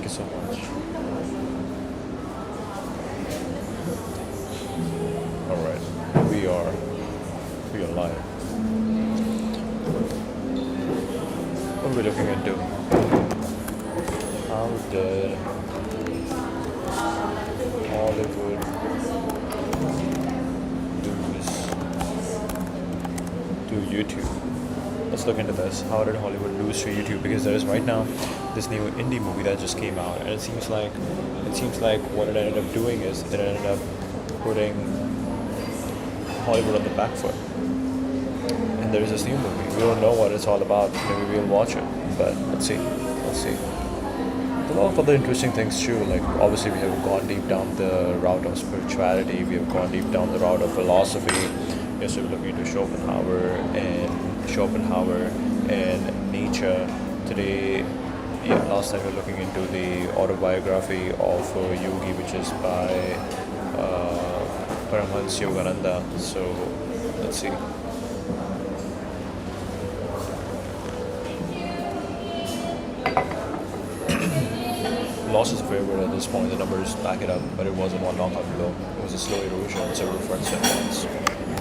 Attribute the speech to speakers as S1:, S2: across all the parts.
S1: you so much. All right, we are live. What are we looking into? How did Hollywood lose to YouTube? Let's look into this. How did Hollywood lose to YouTube? Because there is right now this new indie movie that just came out, and it seems like what it ended up doing is it ended up putting Hollywood on the back foot. And there is this new movie. We don't know what it's all about. Maybe we'll watch it, but let's see. There's a lot of other interesting things too. Like obviously we have gone deep down the route of spirituality. We have gone deep down the route of philosophy. Yes, we're looking into Schopenhauer and Nietzsche. Today, last time we were looking into the autobiography of Yogi, which is by Paramahansa Yogananda. So let's see. Loss is favored at this point. The numbers back it up, but it wasn't one knockout blow. It was a slow erosion on several fronts at once.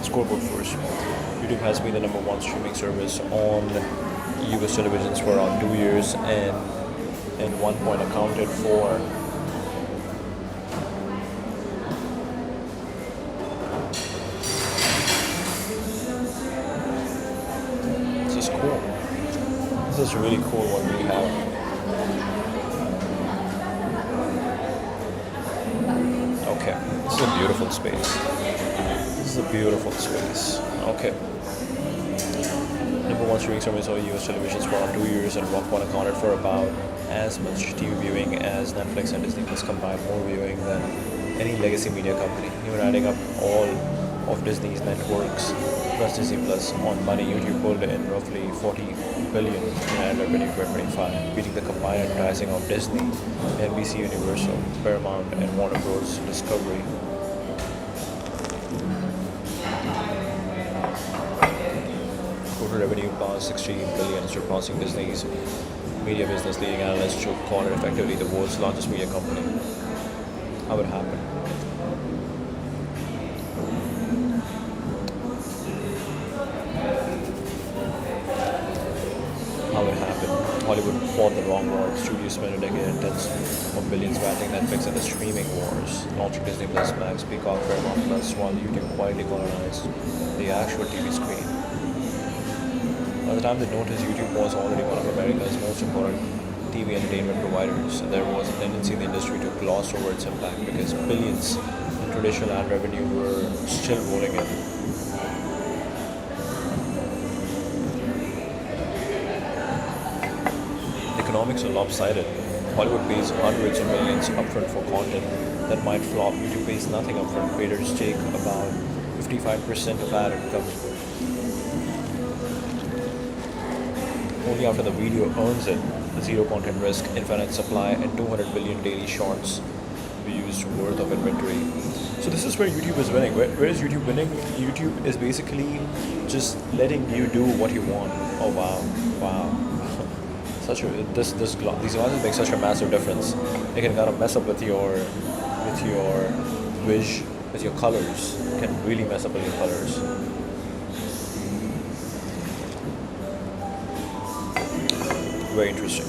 S1: Scoreboard first. YouTube has been the number one streaming service on US televisions for around 2 years, and at one point accounted for this is cool. This is really cool what we have. Okay, this is a beautiful space. Okay. Number one streaming service on US televisions for around 2 years, and Rock One accounted for about as much TV viewing as Netflix and Disney Plus combined, more viewing than any legacy media company. Even adding up all of Disney's networks plus Disney Plus on money, YouTube pulled in roughly 40 billion in ad revenue for 2025, beating the combined advertising of Disney, NBC Universal, Paramount, and Warner Bros. Discovery. Total revenue past 16 billion, surpassing Disney's media business. Leading analysts should call it effectively the world's largest media company. How it happened? Hollywood fought the wrong war. Studios spent a decade in tens of billions battling Netflix and the streaming wars, launching Disney Plus, Max, Peacock, Paramount Plus, while YouTube quietly colonized the actual TV screen. By the time they noticed, YouTube was already one of America's most important TV entertainment providers, and there was a tendency in the industry to gloss over its impact because billions in traditional ad revenue were still rolling in. Economics are lopsided. Hollywood pays hundreds of millions upfront for content that might flop. YouTube pays nothing upfront. Creators take about 55% of ad income. Only after the video earns it. Zero content risk, infinite supply, and 200 billion daily shorts views worth of inventory. So this is where YouTube is winning. Where is YouTube winning? YouTube is basically just letting you do what you want. Oh wow. These glasses make such a massive difference. They can kind of mess up with your with your colors. It can really mess up with your colors. Very interesting.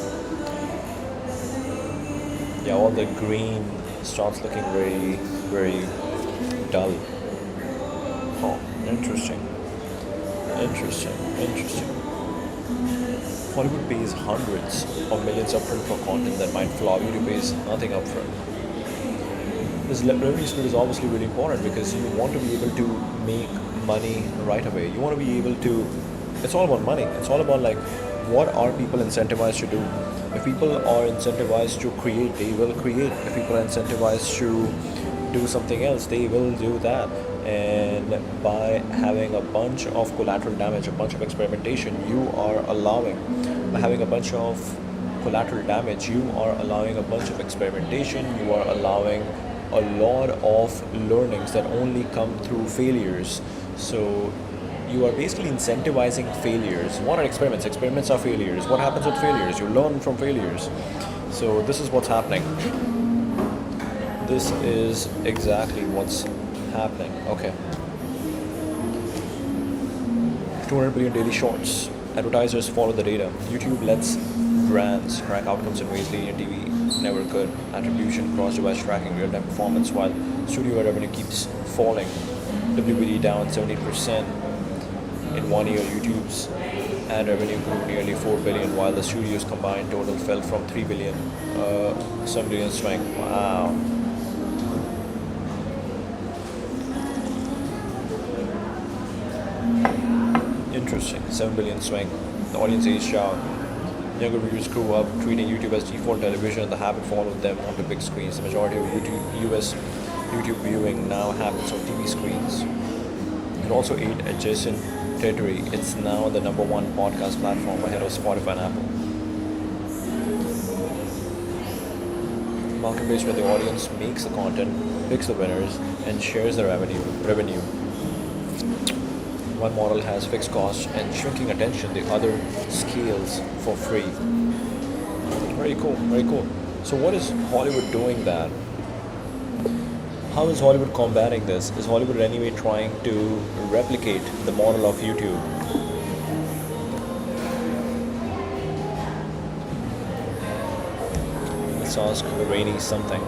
S1: Yeah, all the green starts looking very dull. Oh, interesting. Hollywood pays hundreds of millions upfront for content that might flop. YouTube pays nothing upfront. This revenue split is obviously really important because you want to be able to make money right away. You want to be able to. It's all about money. It's all about like, what are people incentivized to do? If people are incentivized to create, they will create. If people are incentivized to do something else, they will do that. And by having a bunch of collateral damage, a bunch of experimentation, by having a bunch of collateral damage, you are allowing a bunch of experimentation, you are allowing a lot of learnings that only come through failures. So you are basically incentivizing failures. What are experiments? Experiments are failures. What happens with failures? You learn from failures. So this is what's happening. This is exactly what's happening. Okay. 200 billion daily shorts. Advertisers follow the data. YouTube lets brands track outcomes in ways linear TV never could. Attribution, cross-device tracking, real-time performance, while studio revenue keeps falling. WBD down 17% in 1 year. YouTube's ad revenue grew nearly 4 billion, while the studio's combined total fell from 3 billion, 7 billion swing. Wow. Interesting. 7 billion swing. The audience aged out. Younger viewers grew up treating YouTube as default television, and the habit followed them onto big screens. The majority of US YouTube viewing now happens on TV screens. It also ate adjacent territory. It's now the number one podcast platform ahead of Spotify and Apple. Market-based, where the audience makes the content, picks the winners, and shares the revenue. One model has fixed costs and shrinking attention, the other scales for free. Very cool, very cool. So what is Hollywood doing that? How is Hollywood combating this? Is Hollywood in any way trying to replicate the model of YouTube? Let's ask Rainy something.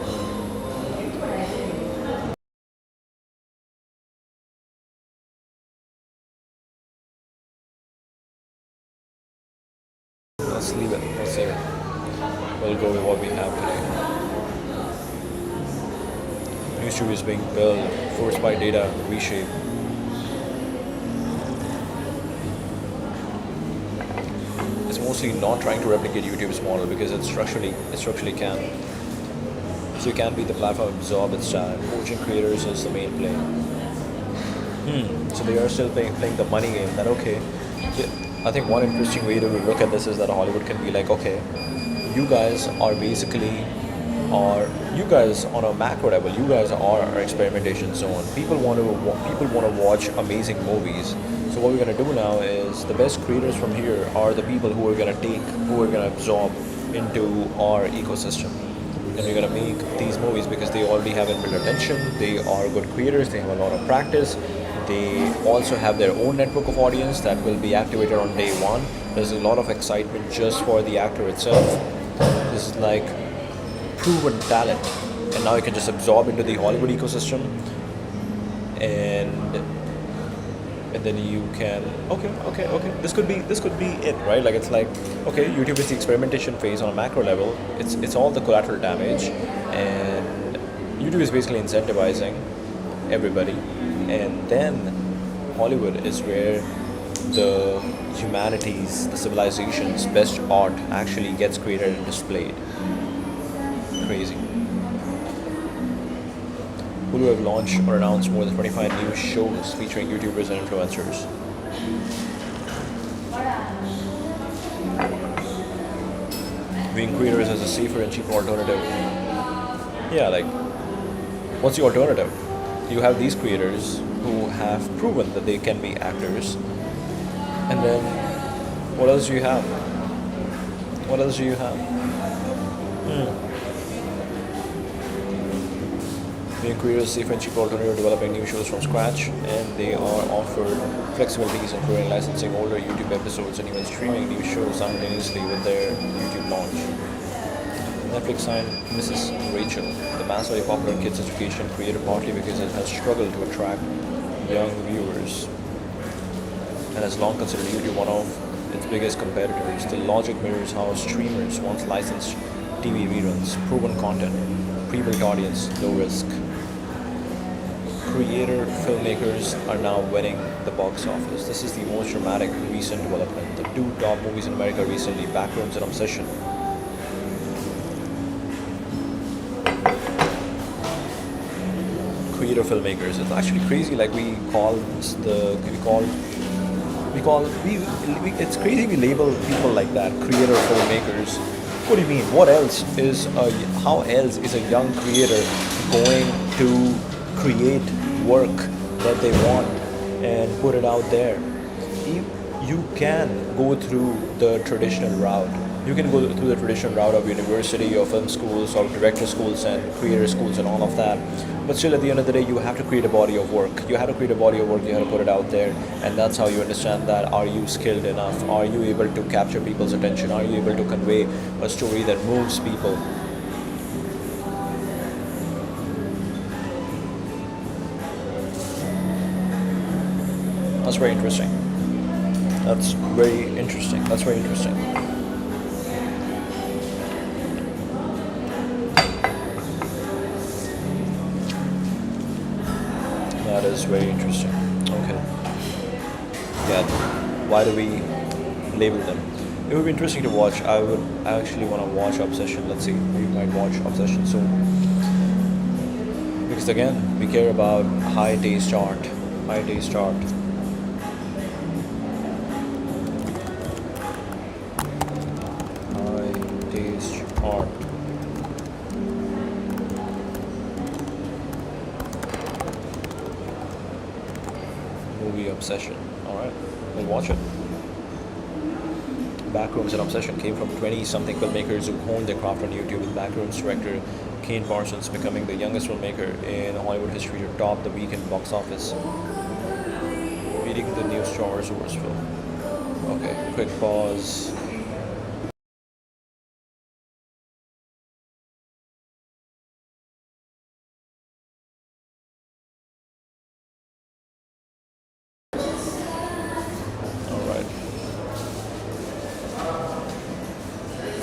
S1: Let's leave it. Let's save it. We'll go with what we have today. New studios being built, forced by data, reshape. It's mostly not trying to replicate YouTube's model because it structurally can. So you can't be the platform absorb its style. Poaching creators is the main play. So they are still playing the money game. That okay. I think one interesting way to look at this is that Hollywood can be like, okay, you guys are basically, or you guys on a macro level, you guys are our experimentation zone. People want to watch amazing movies. So what we're gonna do now is the best creators from here are the people who are gonna absorb into our ecosystem. And we're gonna make these movies because they already have inbuilt attention. They are good creators. They have a lot of practice. They also have their own network of audience that will be activated on day one. There's a lot of excitement just for the actor itself. This is like proven talent, and now you can just absorb into the Hollywood ecosystem, and then you can okay. This could be it, right? Like it's like okay, YouTube is the experimentation phase on a macro level. It's all the collateral damage, and YouTube is basically incentivizing everybody. And then Hollywood is where the humanities, the civilization's best art actually gets created and displayed. Crazy. Hulu have launched or announced more than 25 new shows featuring YouTubers and influencers. Viewing creators as a safer and cheaper alternative. Yeah, like, what's the alternative? You have these creators who have proven that they can be actors, and then what else do you have? Being creators safe and cheap alternative, developing new shows from scratch, and they are offered flexibilities including licensing older YouTube episodes and even streaming new shows simultaneously with their YouTube launch. Netflix signed Mrs. Rachel, the massively popular kids education creator, partly because it has struggled to attract young viewers and has long considered YouTube one of its biggest competitors. The logic mirrors how streamers once licensed TV reruns, proven content, pre-built audience, low risk. Creator filmmakers are now winning the box office. This is the most dramatic recent development. The two top movies in America recently, Backrooms and Obsession, creator filmmakers. It's actually crazy. Like it's crazy we label people like that, creator filmmakers. What do you mean? How else is a young creator going to create work that they want and put it out there? you can go through the traditional route. You can go through the traditional route of university or film schools or director schools and creator schools and all of that. But still, at the end of the day, you have to create a body of work. You have to create a body of work. You have to put it out there, and that's how you understand that. Are you skilled enough? Are you able to capture people's attention? Are you able to convey a story that moves people? That's very interesting. That's very interesting. That's very interesting. That is very interesting. Okay. Yeah. Why do we label them? It would be interesting to watch. I actually want to watch Obsession. Let's see. We might watch Obsession soon. Because again, we care about high taste art. High taste art. Art. Movie Obsession. Alright, we'll watch it. Backrooms and Obsession came from 20-something filmmakers who honed their craft on YouTube, with Backrooms director Kane Parsons becoming the youngest filmmaker in Hollywood history to top the weekend box office, beating the new Star Wars film. Okay, quick pause.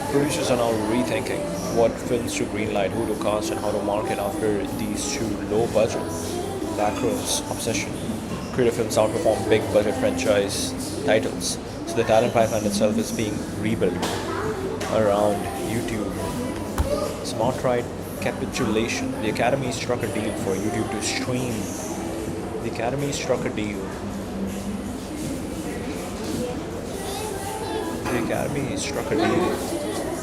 S1: Producers are now rethinking what films to greenlight, who to cast, and how to market after these two low-budget Backrooms Obsession creative films outperform big-budget franchise titles. So the talent pipeline itself is being rebuilt around YouTube. Smart right capitulation. The Academy struck a deal for YouTube to stream. The Academy struck a deal. The Academy struck a deal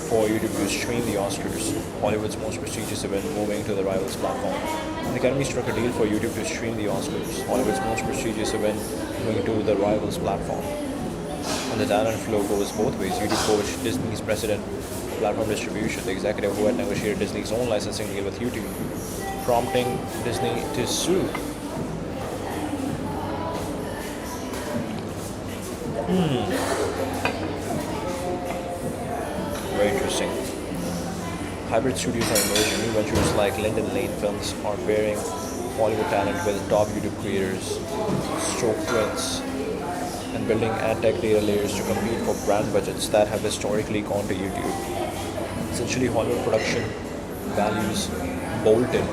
S1: for YouTube to stream the Oscars, Hollywood's most prestigious event, moving to the Rivals platform. The Academy struck a deal for YouTube to stream the Oscars, Hollywood's most prestigious event, moving to the Rivals platform. And the talent flow goes both ways. YouTube coach Disney's president of platform distribution, the executive who had negotiated Disney's own licensing deal with YouTube, prompting Disney to sue. Very interesting. Hybrid studios are emerging. New ventures like Linden Lane Films are pairing Hollywood talent with top YouTube creators, stroke twins, and building ad tech data layers to compete for brand budgets that have historically gone to YouTube. Essentially, Hollywood production values bolted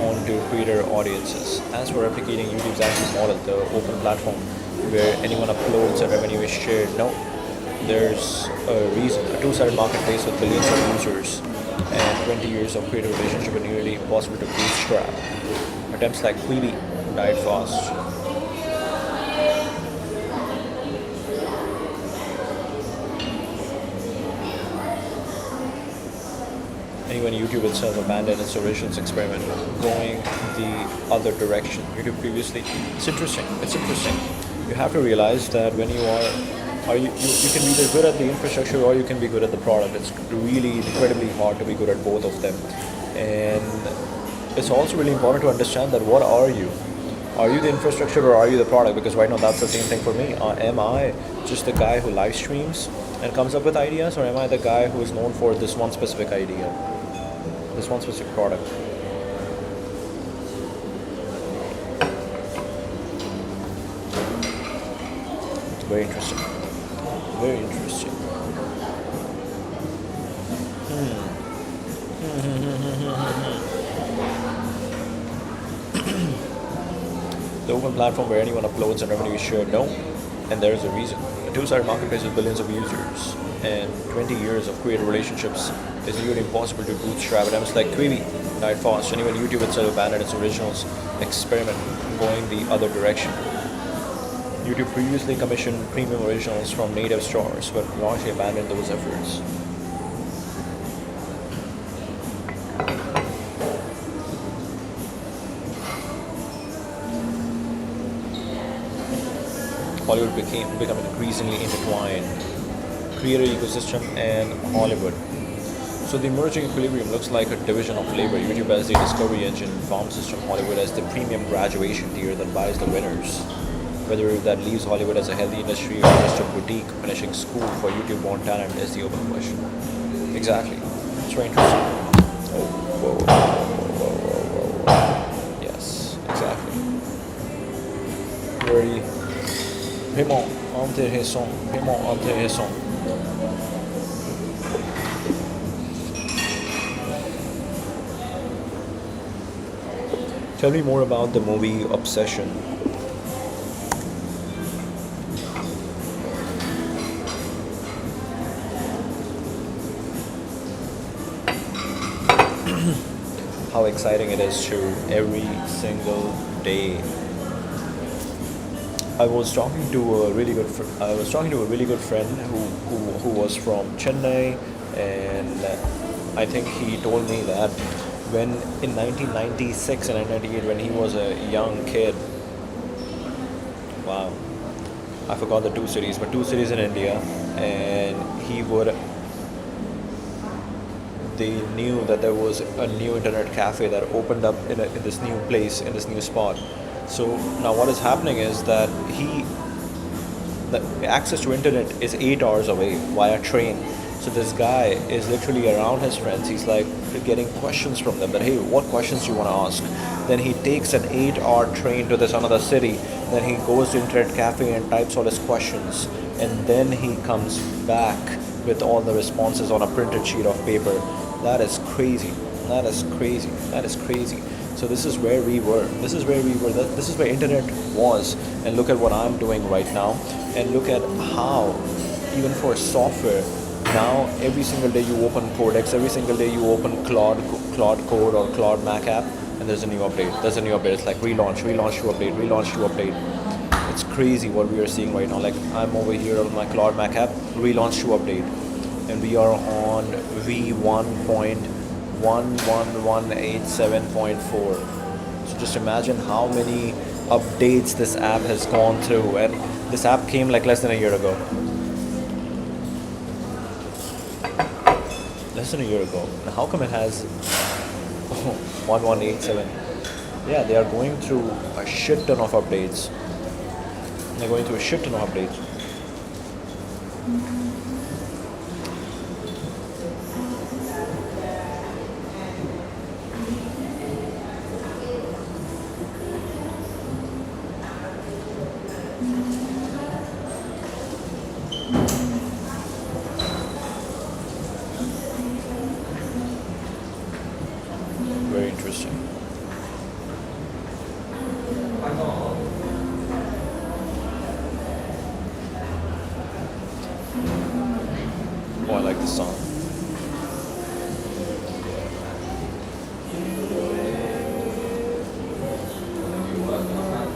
S1: onto creator audiences. As for replicating YouTube's access model, the open platform where anyone uploads and revenue is shared, no. There's a reason. A two-sided marketplace with billions of users and 20 years of creative relationship are nearly impossible to bootstrap. Attempts like Quibi died fast. Even YouTube itself abandoned its origins experiment, going the other direction. YouTube previously, it's interesting. You have to realize that when you you can be either good at the infrastructure or you can be good at the product. It's really incredibly hard to be good at both of them. And it's also really important to understand that what are you? Are you the infrastructure or are you the product? Because right now that's the same thing for me. Am I just the guy who live streams and comes up with ideas, or am I the guy who is known for this one specific idea, this one specific product? It's very interesting. Very interesting. The open platform where anyone uploads and revenue is shared, no. And there is a reason. A two-sided marketplace with billions of users and 20 years of creator relationships is nearly impossible to bootstrap. Attempts like Quibi died fast, and even YouTube itself abandoned its originals experiment, going the other direction. YouTube previously commissioned premium originals from native stars, but largely abandoned those efforts. Hollywood become increasingly intertwined. Creator ecosystem and Hollywood. So the emerging equilibrium looks like a division of labor. YouTube as the discovery engine, farm system, Hollywood as the premium graduation tier that buys the winners. Whether that leaves Hollywood as a healthy industry or just a boutique finishing school for YouTube-born talent is the open question. Exactly. It's very interesting. Oh, whoa, whoa, whoa, whoa, whoa, whoa. Yes, exactly. Very vraiment intéressant. Vraiment intéressant. Tell me more about the movie Obsession. How exciting it is to every single day. I was talking to a really good friend who was from Chennai, and I think he told me that when in 1996 and 1998 when he was a young kid, wow, I forgot the two cities, but two cities in India, and they knew that there was a new internet cafe that opened up in this new place, in this new spot. So now what is happening is that the access to internet is 8 hours away via train. So this guy is literally around his friends. He's like getting questions from them that, hey, what questions do you want to ask? Then he takes an 8-hour train to this another city. Then he goes to internet cafe and types all his questions. And then he comes back with all the responses on a printed sheet of paper. That is crazy. That is crazy. That is crazy. So this is where we were. This is where we were. This is where internet was. And look at what I'm doing right now. And look at how, even for software, now every single day you open Codex, every single day you open Claude Code or Claude Mac app, and there's a new update. There's a new update. It's like relaunch to update, relaunch to update. It's crazy what we are seeing right now. Like I'm over here on my Claude Mac app, relaunch to update. And we are on v1.11187.4. So just imagine how many updates this app has gone through, and this app came like less than a year ago. Less than a year ago. And how come it has 1187? Yeah, they are going through a shit ton of updates. They're going through a shit ton of updates. Very interesting. Oh, I like this song.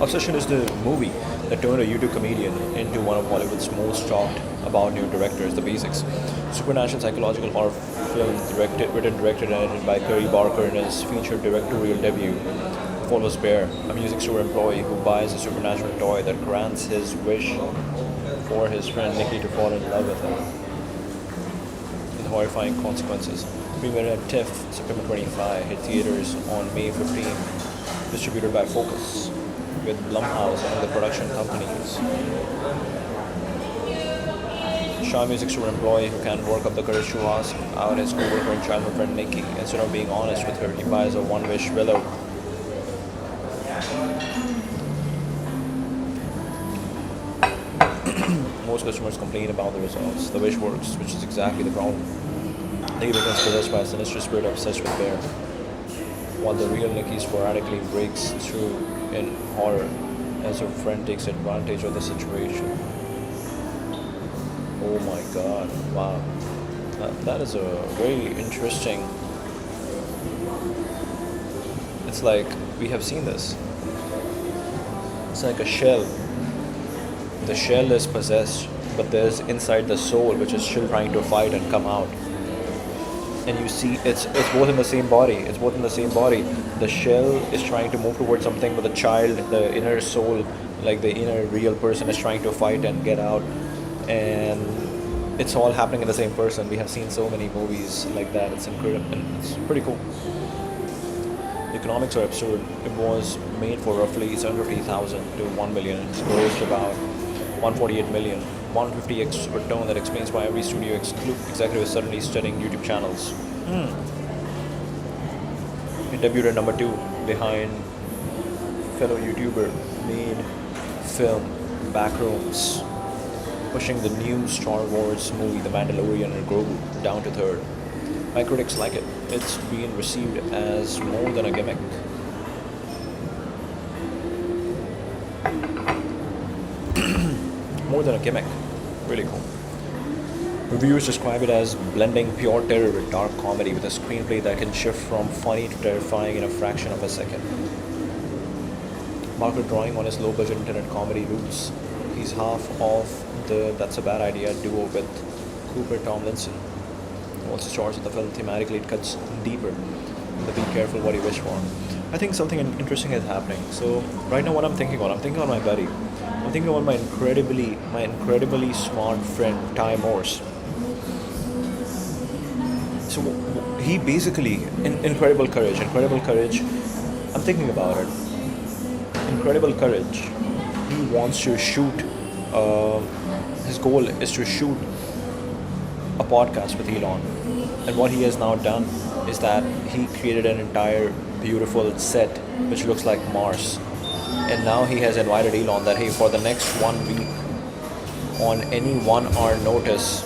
S1: Obsession is the movie that turned a YouTube comedian into one of Hollywood's most talked about new directors, the basics. Supernatural psychological horror film written, directed, and edited by Curry Barker in his featured directorial debut. Follows Bear, a music store employee who buys a supernatural toy that grants his wish for his friend Nikki to fall in love with him, with horrifying consequences. Premiered at TIFF September 25, hit theaters on May 15, distributed by Focus, with Blumhouse and the production companies. Shaw music store employee who can't work up the courage to ask out his co-worker and childhood friend Nikki. Instead of being honest with her, he buys a one-wish willow. Most customers complain about the results. The wish works, which is exactly the problem. Nikki becomes possessed by a sinister spirit obsessed with Bear, while the real Nikki sporadically breaks through in horror as her friend takes advantage of the situation. Oh my god, wow. That is a very interesting... It's like, we have seen this. It's like a shell. The shell is possessed, but there's inside the soul which is still trying to fight and come out. And you see, it's both in the same body. It's both in the same body. The shell is trying to move towards something, but the child, the inner soul, like the inner real person is trying to fight and get out, and it's all happening in the same person. We have seen so many movies like that. It's incredible. It's pretty cool. The economics are absurd. It was made for roughly 750,000 to 1 million. It's grossed about 148 million. 150x return. That explains why every studio executive is suddenly studying YouTube channels. It debuted at number 2 behind fellow YouTuber made film Backrooms, pushing the new Star Wars movie The Mandalorian and Grogu down to 3rd. My critics like it. It's being received as more than a gimmick. More than a gimmick. Really cool. Reviewers describe it as blending pure terror with dark comedy with a screenplay that can shift from funny to terrifying in a fraction of a second. Marker drawing on his low-budget internet comedy roots. He's half of the That's a Bad Idea duo with Cooper Tomlinson. Also stars in the film. Thematically, it cuts deeper. But be careful what you wish for. I think something interesting is happening. So right now, what I'm thinking on my buddy. I'm thinking on my incredibly smart friend Ty Morse. So he basically incredible courage. I'm thinking about it. Incredible courage. He wants to shoot. His goal is to shoot a podcast with Elon, and what he has now done is that he created an entire beautiful set which looks like Mars, and now he has invited Elon that, hey, for the next 1 week, on any 1 hour notice,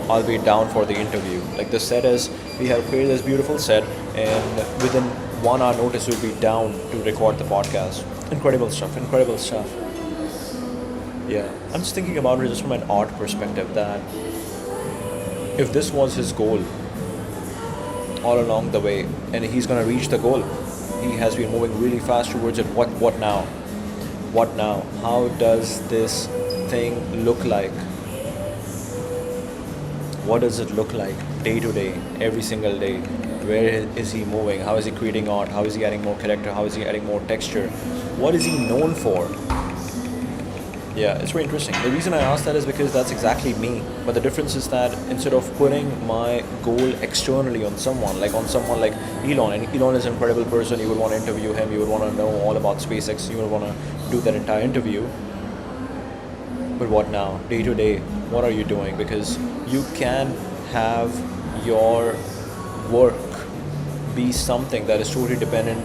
S1: I'll be down for the interview. Like the set is, we have created this beautiful set, and within 1 hour notice we'll be down to record the podcast. Incredible stuff. Yeah, I'm just thinking about it just from an art perspective, that if this was his goal all along the way, and he's gonna reach the goal, he has been moving really fast towards it. What now? How does this thing look like? What does it look like day to day, every single day? Where is he moving? How is he creating art? How is he adding more character? How is he adding more texture? What is he known for? Yeah, it's very interesting. The reason I asked that is because that's exactly me. But the difference is that instead of putting my goal externally on someone like Elon, and Elon is an incredible person, you would want to interview him, you would want to know all about SpaceX, you would want to do that entire interview. But what now? Day to day, what are you doing? Because you can have your work be something that is totally dependent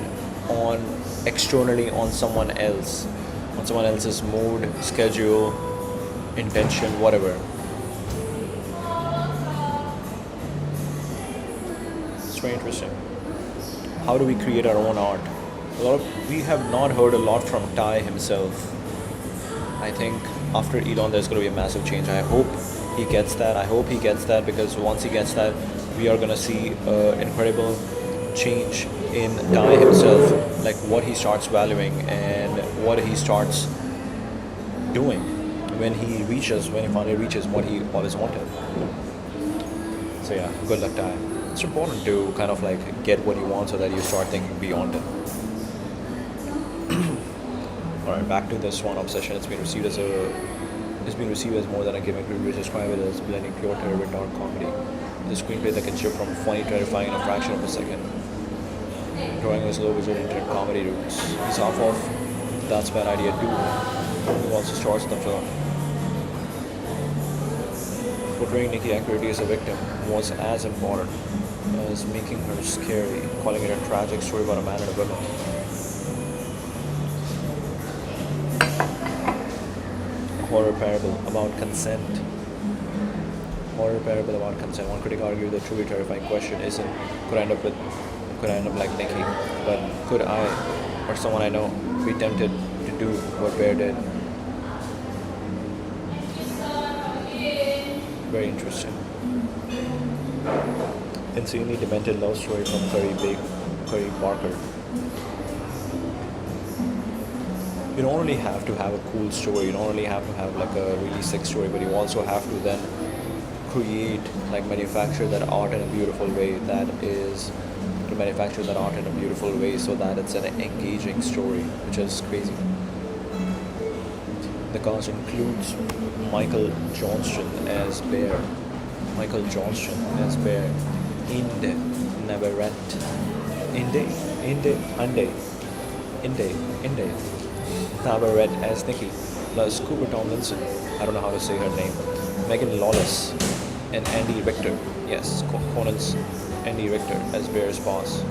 S1: on externally on someone else, on someone else's mood, schedule, intention, whatever. It's very interesting. How do we create our own art? We have not heard a lot from Ty himself. I think after Elon there's going to be a massive change. I hope he gets that, because once he gets that, we are going to see incredible change in Ty himself, like what he starts valuing and what he starts doing when he finally reaches what he always wanted. So yeah, good luck, Ty. It's important to kind of like get what you want so that you start thinking beyond it. Alright, back to this one obsession. It's been received as more than a gimmick. Reviewers describe it as blending pure terror with dark comedy. The screenplay that can shift from funny to terrifying in a fraction of a second. Drawing his low-budget internet comedy roots. He's off of That's a Bad Idea too, who also stars in the film. Portraying Nikki accurately as a victim was as important as making her scary, calling it a tragic story about a man and a woman. Horror parable about consent. One critic argued the truly terrifying question isn't could I end up like Nikki, but could I or someone I know be tempted to do what Bear did? Very interesting. Insanely demented love story from Curry Parker. You don't only have to have a cool story, you don't only have to have like a really sick story, but you also have to then manufacture that art in a beautiful way so that it's an engaging story, which is crazy. The cast includes Michael Johnston as Bear, Michael Johnston as Bear, Inde Navarrete, Inde, Inde, Inde, Inde, Inde, Navarrete as Nikki, plus Cooper Tomlinson, I don't know how to say her name, Megan Lawless, and Andy Richter, yes, Conan's Andy Richter as Bear's boss.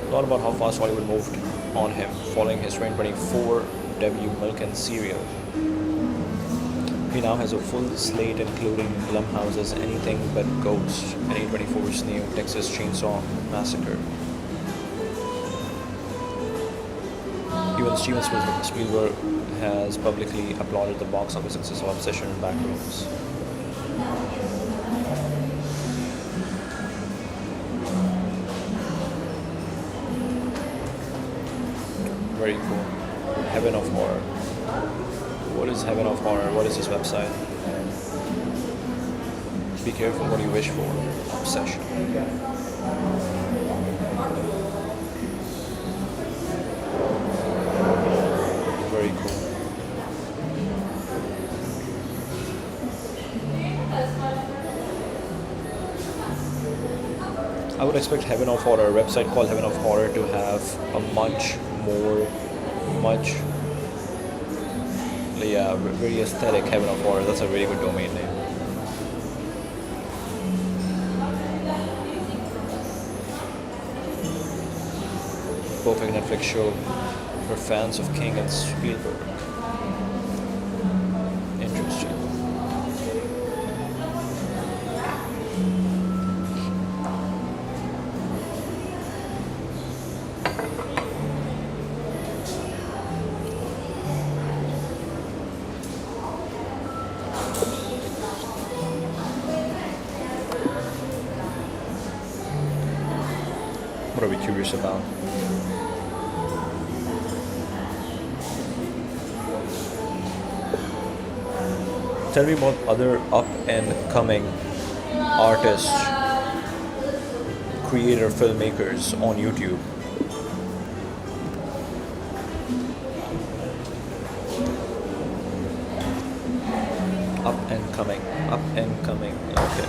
S1: A lot about how fast Hollywood moved on him following his 2024 debut Milk and Cereal. He now has a full slate including Blumhouse's Anything But Ghosts and A24's new Texas Chainsaw Massacre. Even Steven Spielberg has publicly applauded the box office success of Obsession and Backrooms. Very cool. Heaven of Horror. What is Heaven of Horror? What is this website? Be careful what you wish for. Obsession. Very cool. I would expect Heaven of Horror, a website called Heaven of Horror, to have a much very aesthetic Heaven of Horror. That's a very good domain name. Perfect Netflix show for fans of King and Spielberg. Interesting. What are we curious about? Tell me about other up and coming artists, creator, filmmakers on YouTube. Up and coming, okay.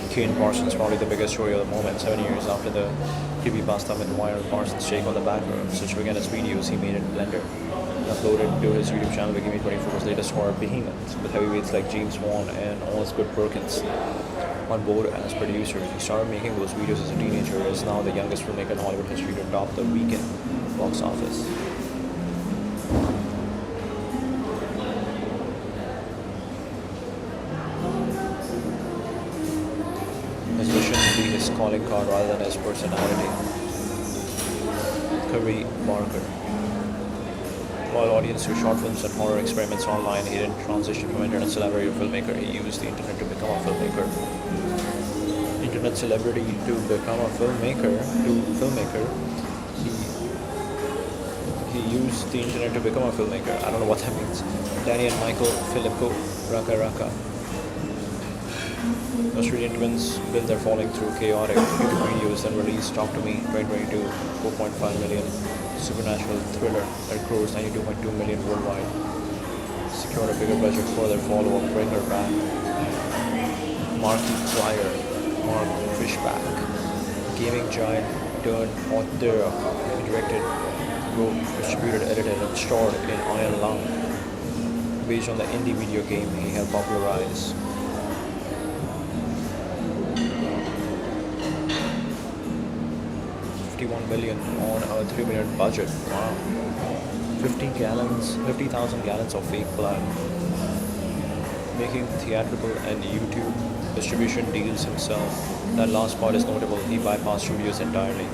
S1: Kane Parsons, probably the biggest story of the moment. 7 years after the creepypasta went viral, Parsons' take on the backrooms, which began as videos he made in Blender and uploaded to his YouTube channel, became 24's latest horror behemoth, with heavyweights like James Wan and Osgood Perkins on board as producers. He started making those videos as a teenager and is now the youngest filmmaker in Hollywood history to top the weekend box office. His vision to be his calling card rather than his personality. Curry Barker. Loyal audience to short films and horror experiments online, he didn't transition from internet celebrity to filmmaker. He used the internet to become a filmmaker. Internet celebrity to become a filmmaker. He used the internet to become a filmmaker. I don't know what that means. Danny and Michael Filippo Raka. Australian twins build their falling through chaotic YouTube videos and release Talk to Me 2022, 4.5 million supernatural thriller that grows 92.2 million worldwide. Secured a bigger budget for their follow-up Bring Her Back. Marky Flyer, Mark Fishback, gaming giant turned author, directed, wrote, distributed, edited, and starred in Iron Lung, based on the indie video game he helped popularize. $51 million on a $3 million budget. Wow. 50,000 gallons of fake blood. Making theatrical and YouTube distribution deals himself. That last part is notable. He bypassed studios entirely.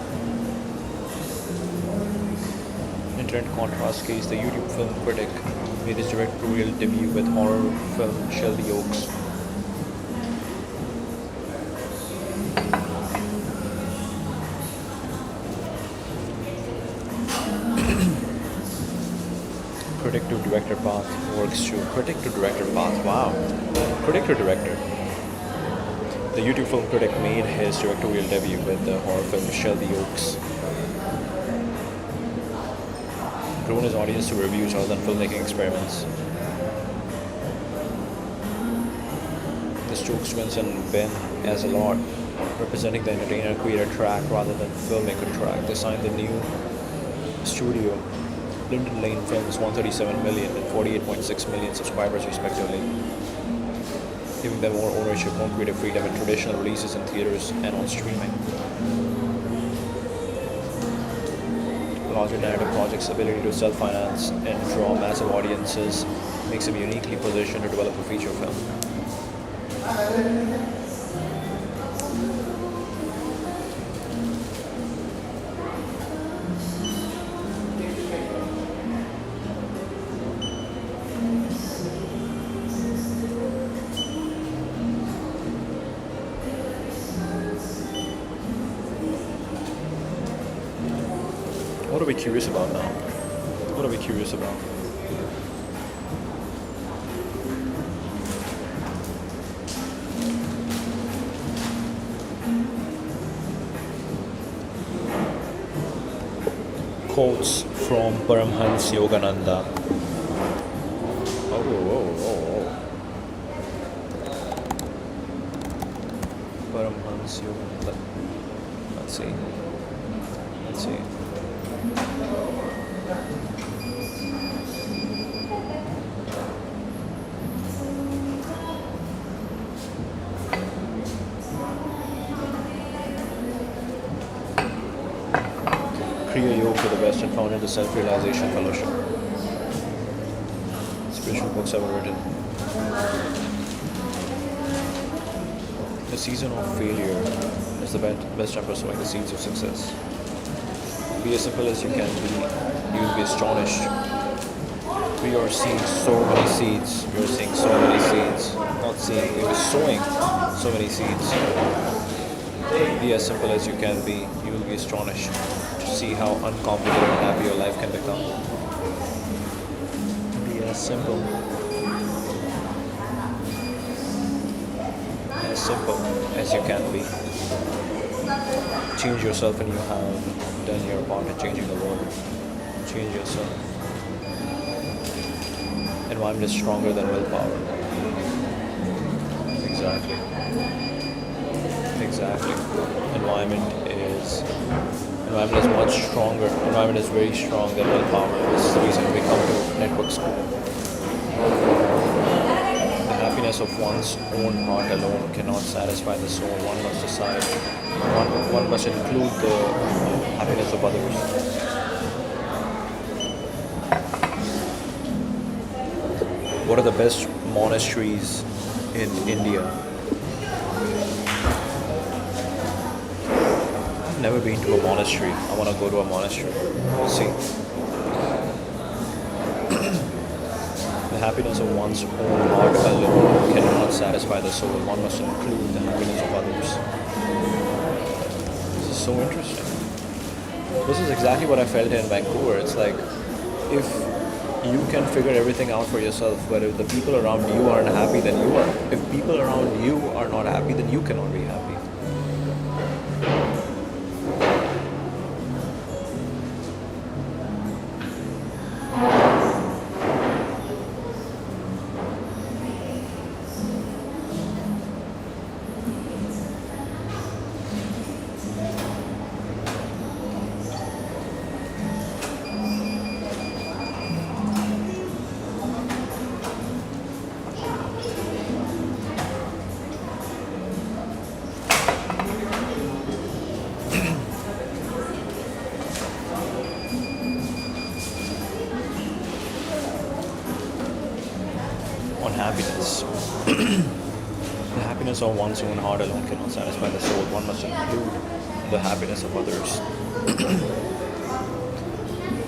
S1: Internet contrast case, the YouTube film critic made his directorial debut with horror film Shelby Oaks. Critic to director path works too. Critic to director path, wow. Critic to director. The YouTube film critic made his directorial debut with the horror film Shelby Oaks. Grown his audience to reviews rather than filmmaking experiments. The Stokes twins and Ben as a lot, representing the entertainer creator track rather than filmmaker track. They signed the new studio, Linden Lane Films, 137 million and 48.6 million subscribers respectively, giving them more ownership, more creative freedom in traditional releases in theaters and on streaming. Larger narrative projects' ability to self-finance and draw massive audiences makes him uniquely positioned to develop a feature film. What are we curious about now? What are we curious about? Quotes from Paramhans Yogananda. Oh. Paramhans Yogananda. Let's see. Kriya Yoga for the West and founded the Self-Realization Fellowship. Spiritual books ever written. The season of failure is the best time for sowing the seeds of success. Be as simple as you can be. You will be astonished. We are seeing so many seeds. We are seeing so many seeds. Not seeing, we are sowing so many seeds. Be as simple as you can be. You will be astonished to see how uncomplicated and happy your life can become. Be as simple as you can be. Change yourself and you have done your part in changing the world. Change yourself. Environment is stronger than willpower. Exactly. Environment is much stronger. Environment is very strong than willpower. This is the reason we come to network school. The happiness of one's own heart alone cannot satisfy the soul. One must decide. One must include the happiness of others. What are the best monasteries in India? I've never been to a monastery. I want to go to a monastery. We'll see. The happiness of one's own heart alone cannot satisfy the soul. One must include the happiness of others. This is so interesting. This is exactly what I felt in Vancouver. It's like, if you can figure everything out for yourself, but if the people around you aren't happy, then you are. If people around you are not happy, then you cannot be happy. On happiness. The happiness of one's own heart alone cannot satisfy the soul. One must include the happiness of others.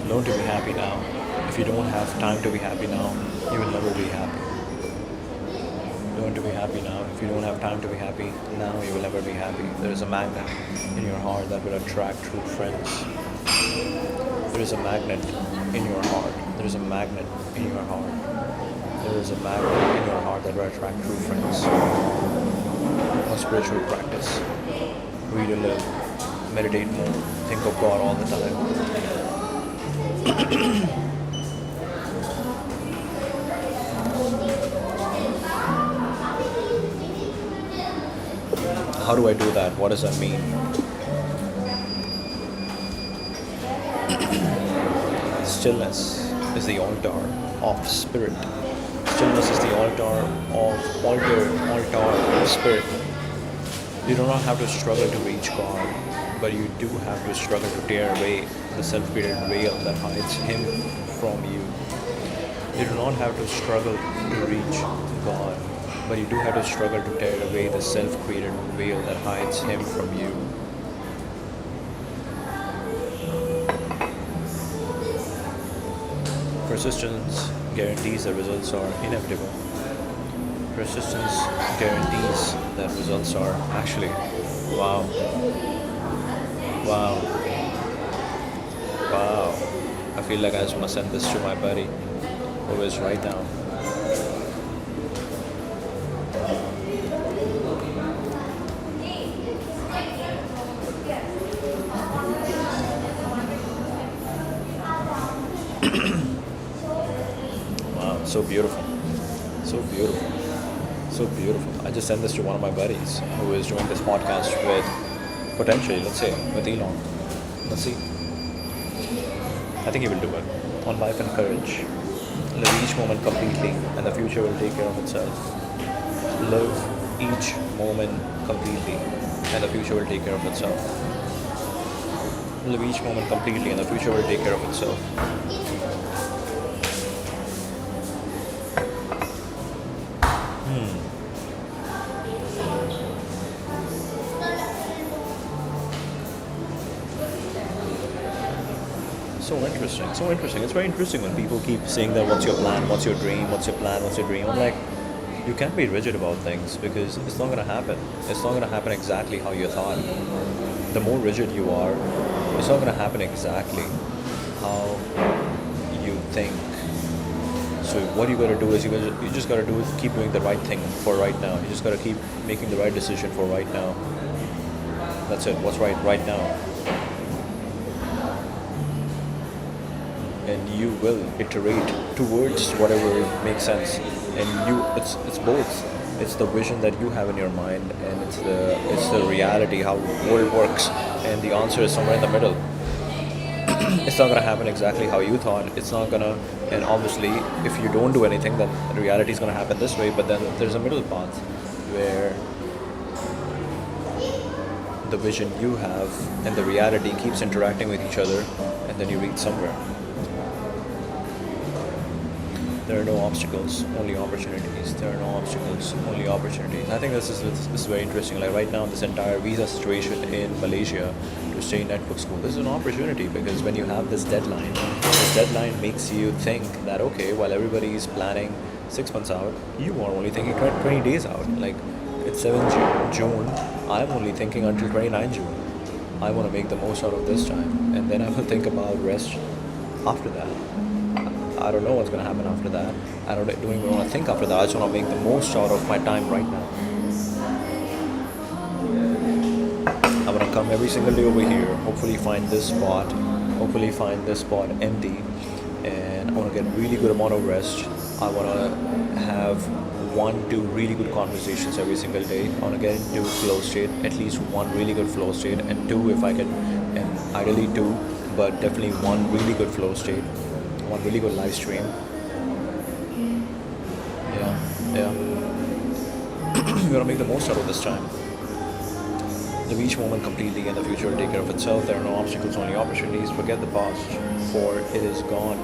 S1: Learn to be happy now. If If you don't have time to be happy now, you will never be happy. You want to be happy now. If you don't have time to be happy now, you will never be happy. There is a magnet in your heart that will attract true friends. There is a magnet in your heart. There is a magnet in your heart. There is a magnet in your heart that will attract true friends. A spiritual practice. Read a little, meditate more, think of God all the time. How do I do that? What does that mean? Stillness is the altar of spirit. Stillness is the altar of spirit. You do not have to struggle to reach God, but you do have to struggle to tear away the self-created veil that hides Him from you. You do not have to struggle to reach God, but you do have to struggle to tear away the self-created veil that hides Him from you. Persistence guarantees that results are inevitable. Persistence guarantees that results are actually, wow. I feel like I just must send this to my buddy who is right now. Wow, so beautiful. So beautiful. So beautiful. I just sent this to one of my buddies who is doing this podcast with, potentially, let's say, with Elon. Let's see. I think he will do it. On life and courage. Live each moment completely and the future will take care of itself. Live each moment completely and the future will take care of itself. Live each moment completely and the future will take care of itself. So interesting. It's very interesting when people keep saying that what's your plan, what's your dream, what's your plan, what's your dream. I'm like, you can't be rigid about things because it's not going to happen. It's not going to happen exactly how you thought. The more rigid you are, it's not going to happen exactly how you think. So what you got to do is you just got to do is keep doing the right thing for right now. You just got to keep making the right decision for right now. That's it. What's right now? And you will iterate towards whatever makes sense. And it's both. It's the vision that you have in your mind, and it's the reality, how the world works. And the answer is somewhere in the middle. It's not gonna happen exactly how you thought. It's not gonna. And obviously, if you don't do anything, then the reality is gonna happen this way. But then there's a middle path where the vision you have and the reality keeps interacting with each other, and then you reach somewhere. There are no obstacles, only opportunities. There are no obstacles, only opportunities. I think this is very interesting. Like right now, this entire visa situation in Malaysia to stay in network school, this is an opportunity because when you have this deadline makes you think that, okay, while everybody is planning 6 months out, you are only thinking 20 days out. Like it's 7th June, I'm only thinking until 29 June. I want to make the most out of this time, and then I will think about rest after that. I don't know what's going to happen after that. I don't even want to think after that. I just want to make the most out of my time right now. I'm going to come every single day over here, hopefully find this spot empty, and I want to get really good amount of rest. I want to have 1-2 really good conversations every single day. I want to get into flow state, at least 1 really good flow state, and 2 if I can, and ideally 2, but definitely 1 really good flow state. 1 really good live stream. Yeah. We're gonna make the most out of this time. Live each moment completely and the future will take care of itself. There are no obstacles, only opportunities. Forget the past, for it is gone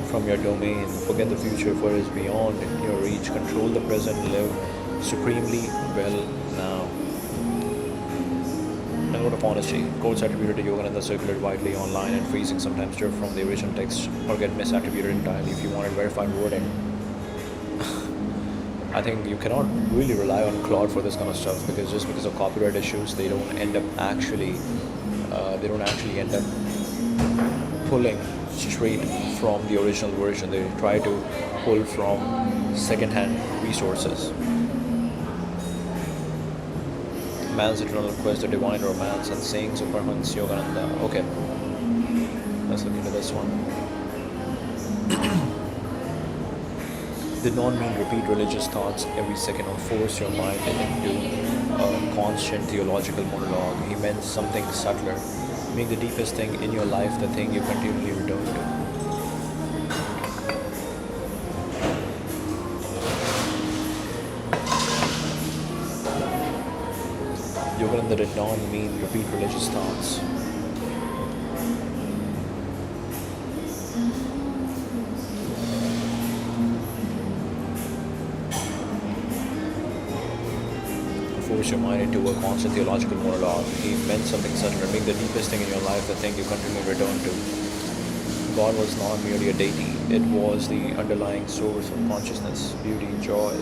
S1: from your domain. Forget the future, for it is beyond your reach. Control the present, live supremely well now. And what a of honesty. Quotes attributed to Yogananda circulate widely online and freezing sometimes drift from the original text or get misattributed entirely. If you wanted verified wording, I think you cannot really rely on Claude for this kind of stuff, because just because of copyright issues, they don't actually end up pulling straight from the original version. They try to pull from second-hand resources. Man's eternal quest, the divine romance, and sayings of Paramahansa Yogananda. Okay, let's look into this one. Did not mean repeat religious thoughts every second or force your mind into a constant theological monologue. He meant something subtler. Make the deepest thing in your life the thing you continually return to. Yogananda did not mean repeat religious thoughts. Force your mind into a constant theological monologue. He meant something subtler. Make the deepest thing in your life the thing you continually return to. God was not merely a deity. It was the underlying source of consciousness, beauty, joy,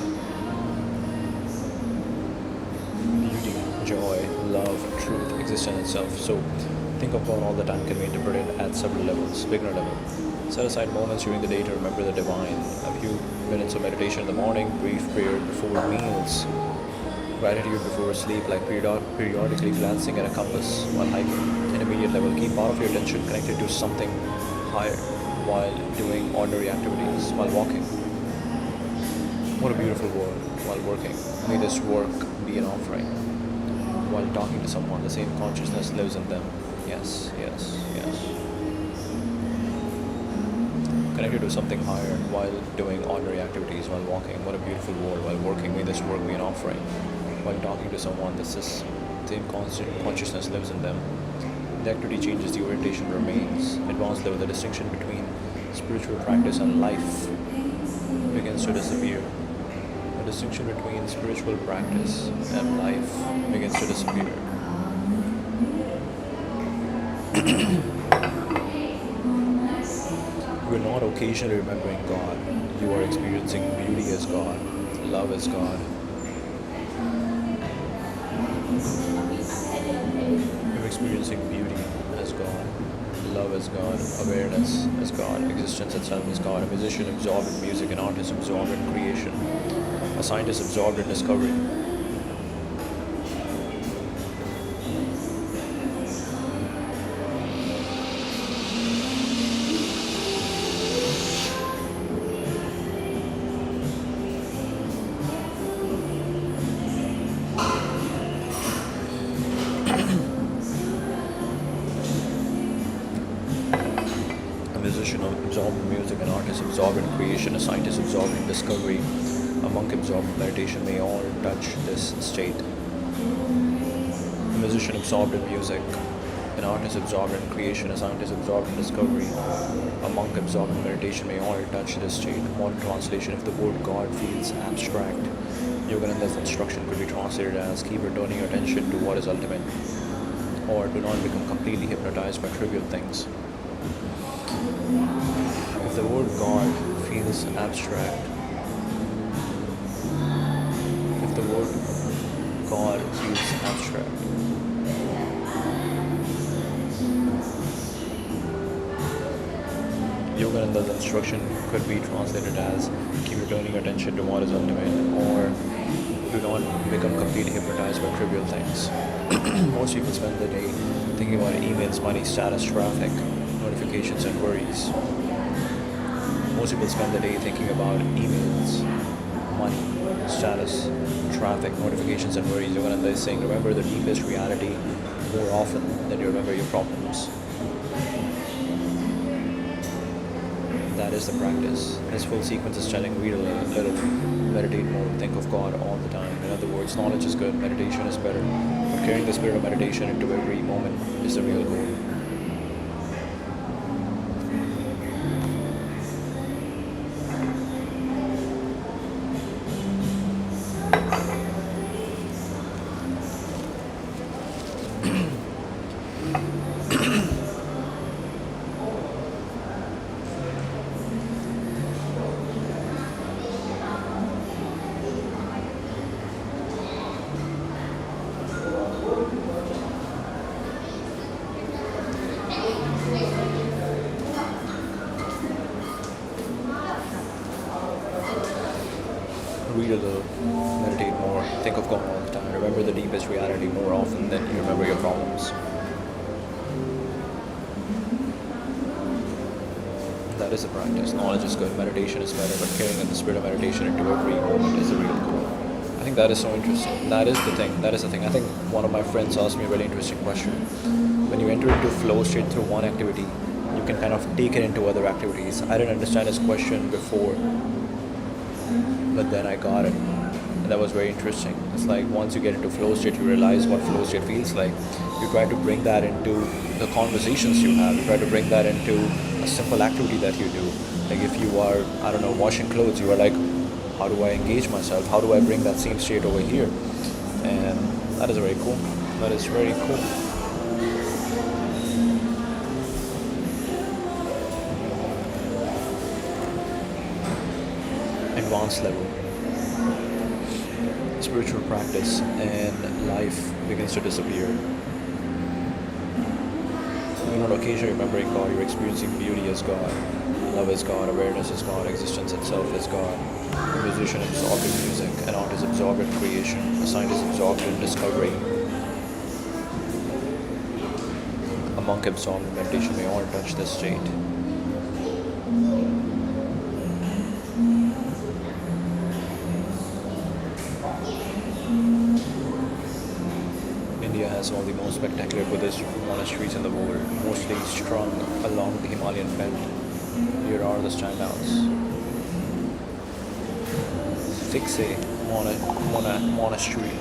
S1: love, truth, existence itself. So think of God all the time can be interpreted at several levels. Beginner level. Set aside moments during the day to remember the divine. A few minutes of meditation in the morning, brief prayer before meals, gratitude before sleep, like periodically glancing at a compass while hiking. Intermediate level, keep part of your attention connected to something higher while doing ordinary activities, while walking. What a beautiful world. While working, may this work be an offering. While talking to someone, the same consciousness lives in them. Yes, yes, yes. Connected to something higher while doing ordinary activities, while walking. What a beautiful world. While working, may this work be an offering. While talking to someone, the same consciousness lives in them. The activity changes, the orientation remains. Advanced level, the distinction between spiritual practice and life begins to disappear. The distinction between spiritual practice and life begins to disappear. You are not occasionally remembering God. You are experiencing beauty as God, love as God. You're experiencing beauty as God, love as God, awareness as God, existence itself as God. A musician absorbed in music, an artist absorbed in creation, a scientist absorbed in discovery. A musician absorbed in music, an artist absorbed in creation, a scientist absorbed in discovery, a monk absorbed in meditation may all touch this state. A musician absorbed in music, an artist absorbed in creation, a scientist absorbed in discovery, a monk absorbed in meditation may all touch this state. Modern translation: if the word God feels abstract, Yogananda's instruction could be translated as keep returning your attention to what is ultimate, or do not become completely hypnotized by trivial things. If the word God feels abstract, if the word God feels abstract, Yogananda's instruction could be translated as keep returning your attention to what is ultimate, or do not become completely hypnotized by trivial things. Most people spend the day thinking about emails, money, status, traffic, notifications, and worries. Most people spend the day thinking about emails, money, status, traffic, notifications, and worries. Yogananda is saying, remember the deepest reality more often than you remember your problems. That is the practice. This full sequence is telling read a little, meditate more, think of God all the time. In other words, knowledge is good, meditation is better, but carrying the spirit of meditation into every moment is the real goal. breathe a little, meditate more, think of God all the time, remember the deepest reality more often than you remember your problems. That is a practice. Knowledge is good, meditation is better, but carrying the spirit of meditation into every moment is the real goal. I think that is so interesting. That is the thing. I think one of my friends asked me a really interesting question. When you enter into flow state through one activity, you can kind of take it into other activities. I didn't understand his question before, but then I got it. And that was very interesting. It's like once you get into flow state, you realize what flow state feels like. You try to bring that into the conversations you have. You try to bring that into a simple activity that you do. Like if you are, I don't know, washing clothes, you are like, how do I engage myself? How do I bring that same state over here? And that is very cool. That is very cool. Advanced level. Spiritual practice and life begins to disappear. You're not occasionally remembering God, you're experiencing beauty as God, love as God, awareness as God, existence itself as God. A musician absorbed in music, an artist absorbed in creation, a scientist absorbed in discovery, a monk absorbed in meditation may all touch this state. India has one of the most spectacular Buddhist monasteries in the world, mostly strung along the Himalayan belt. Here are the standouts. Fixe Monastery.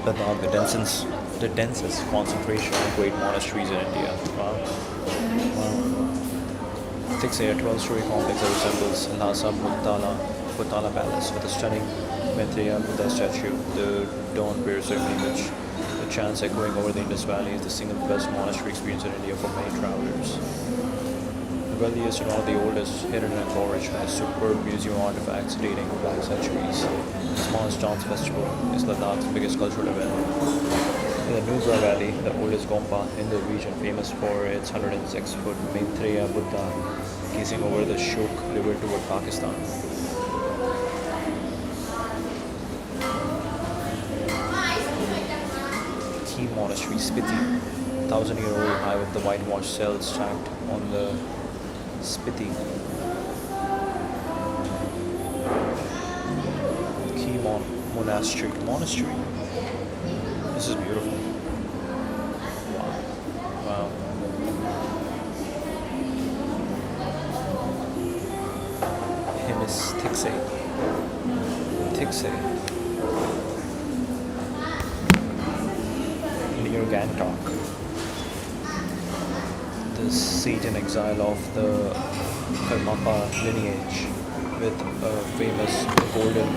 S1: Ladakh, the densest concentration of great monasteries in India. Wow. Fixe, a 12-story complex that resembles Lhasa Butala Palace with a stunning Maitreya Buddha statue. The dawn prayer ceremony, which the chants echoing over the Indus Valley, is the single best monastery experience in India for many travelers. The wealthiest and one of the oldest, hidden and gorged by superb museum artifacts dating back centuries. The smallest dance festival is Ladakh's biggest cultural event. In the Nubra Valley, the oldest Gompa in the region, famous for its 106-foot Maitreya Buddha gazing over the Shok River toward Pakistan. Key Monastery, Spiti, 1,000-year-old high with the whitewashed cells stacked on the Spiti. Key Monastery. This is beautiful. Wow. Himis Tikse. Near Gangtok. The seat in exile of the Karmapa lineage with a famous golden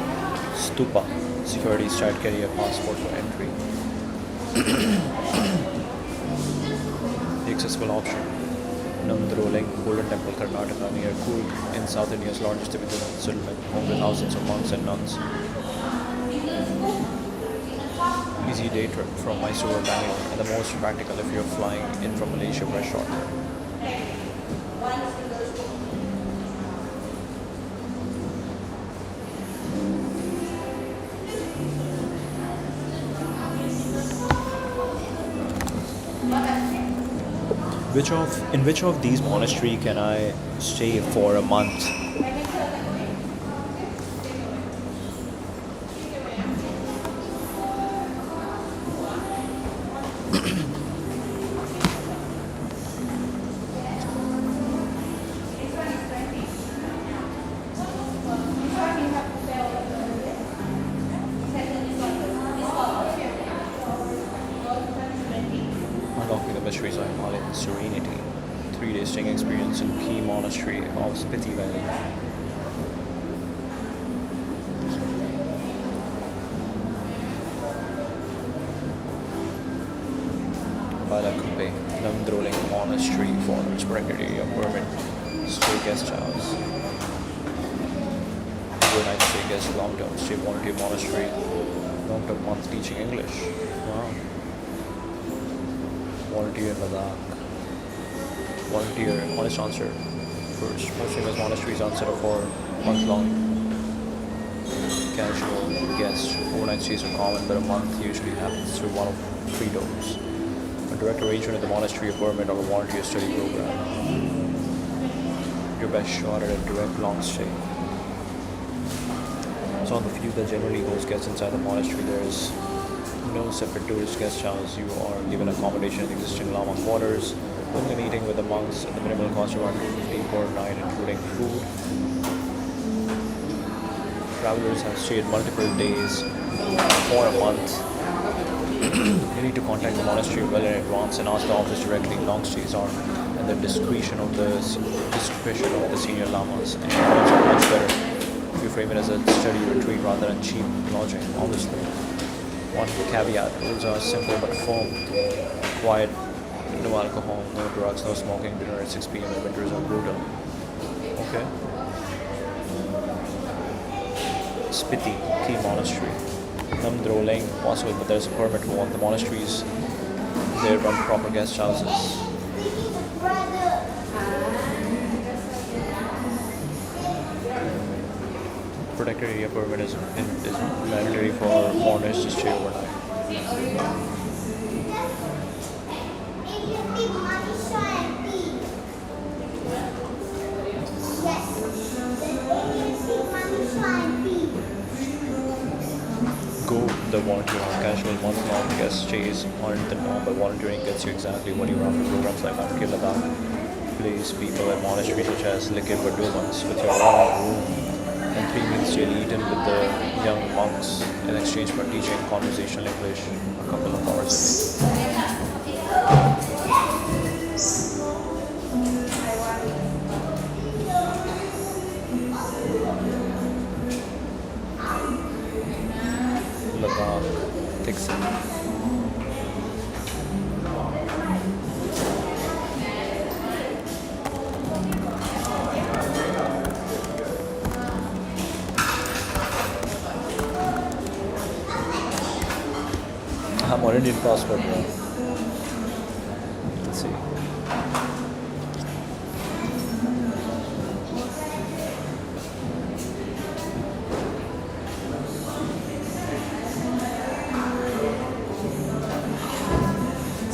S1: stupa. Security tried to carry a passport for entry. The accessible option. Namdroling Golden Temple, Karnataka, near Coorg, in South India's largest Tibetan settlement, home to thousands of monks and nuns. Easy day trip from Mysore or Bangalore, and the most practical if you're flying in from Malaysia for a short time. In which of these monasteries can I stay for a month? Grasping the mysteries of Himalayan serenity. 3-day staying experience in key monastery of Spiti Valley. Balakupe, Namdroling Monastery, foreigners protected area, permit, stay guest house. Overnight stay guest, long-term stay volunteer monastery, long-term month teaching English. Wow. Volunteer in Ladakh. Volunteer, honest answer. First, most famous monasteries answer for month-long casual guest. Overnight stays are common, but a month usually happens through one of 3 doors. A direct arrangement at the monastery, a permit, or a volunteer study program. Your best shot at a direct long stay. So on the few that generally holds guests inside the monastery, there is no separate tourist guest house. You are given accommodation in the existing Lama quarters, only meeting with the monks at the minimal cost of around $250 per night, including food. Travelers have stayed multiple days for a month. You need to contact the monastery well in advance and ask the office directly. Long stays are at the discretion of the senior lamas, and it's much better if you frame it as a study retreat rather than cheap lodging. Obviously, one caveat: rules are simple but firm. Quiet, no alcohol, no drugs, no smoking. Dinner at 6 p.m. and winters are brutal. Okay. Spiti, key monastery. Namdroling, possible, but there's a permit for one. The monasteries, they run proper guest houses. Protected area permit is mandatory for foreigners to stay overnight. Go the volunteer on casual month-long guest stays aren't the norm, but volunteering gets you exactly what you're after. Programs like Mount Ladakh place people at monasteries such as Likit Badumans with your own room and 3 meals daily eaten with the young monks in exchange for teaching conversational English a couple of hours a day. Ladakh, Dixon. I'm on Indian passport now. Let's see.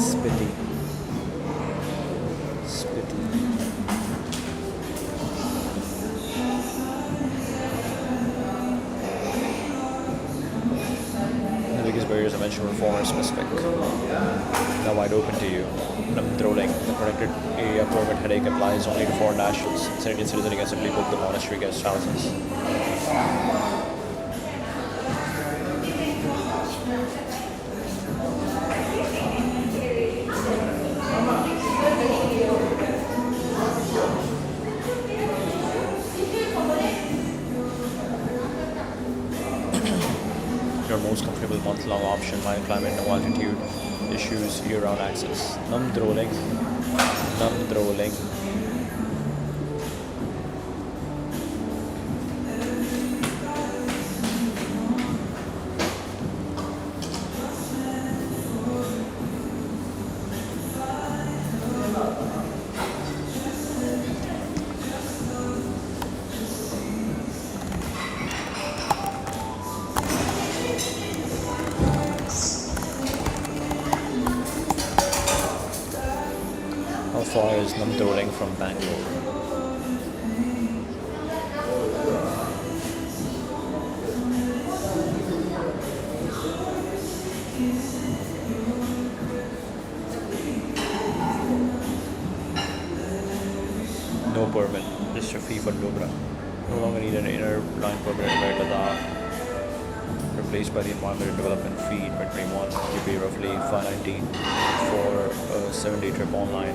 S1: Spiti. The biggest barriers I mentioned were foreigner specific. Now wide open to you. Namdroling, the protected area permit headache applies only to foreign nationals. As an Indian citizen, you can simply book the monastery guest houses. Your most comfortable month-long option, mild climate, no altitude issues, year-round access. Namdroling. How far is Namdroling from Bangalore? No permit, just a fee for Dobra. No longer need an inner line permit at Ladakh. replaced by the Environment and Development fee in 2021. You pay roughly $590 for a 7-day trip online.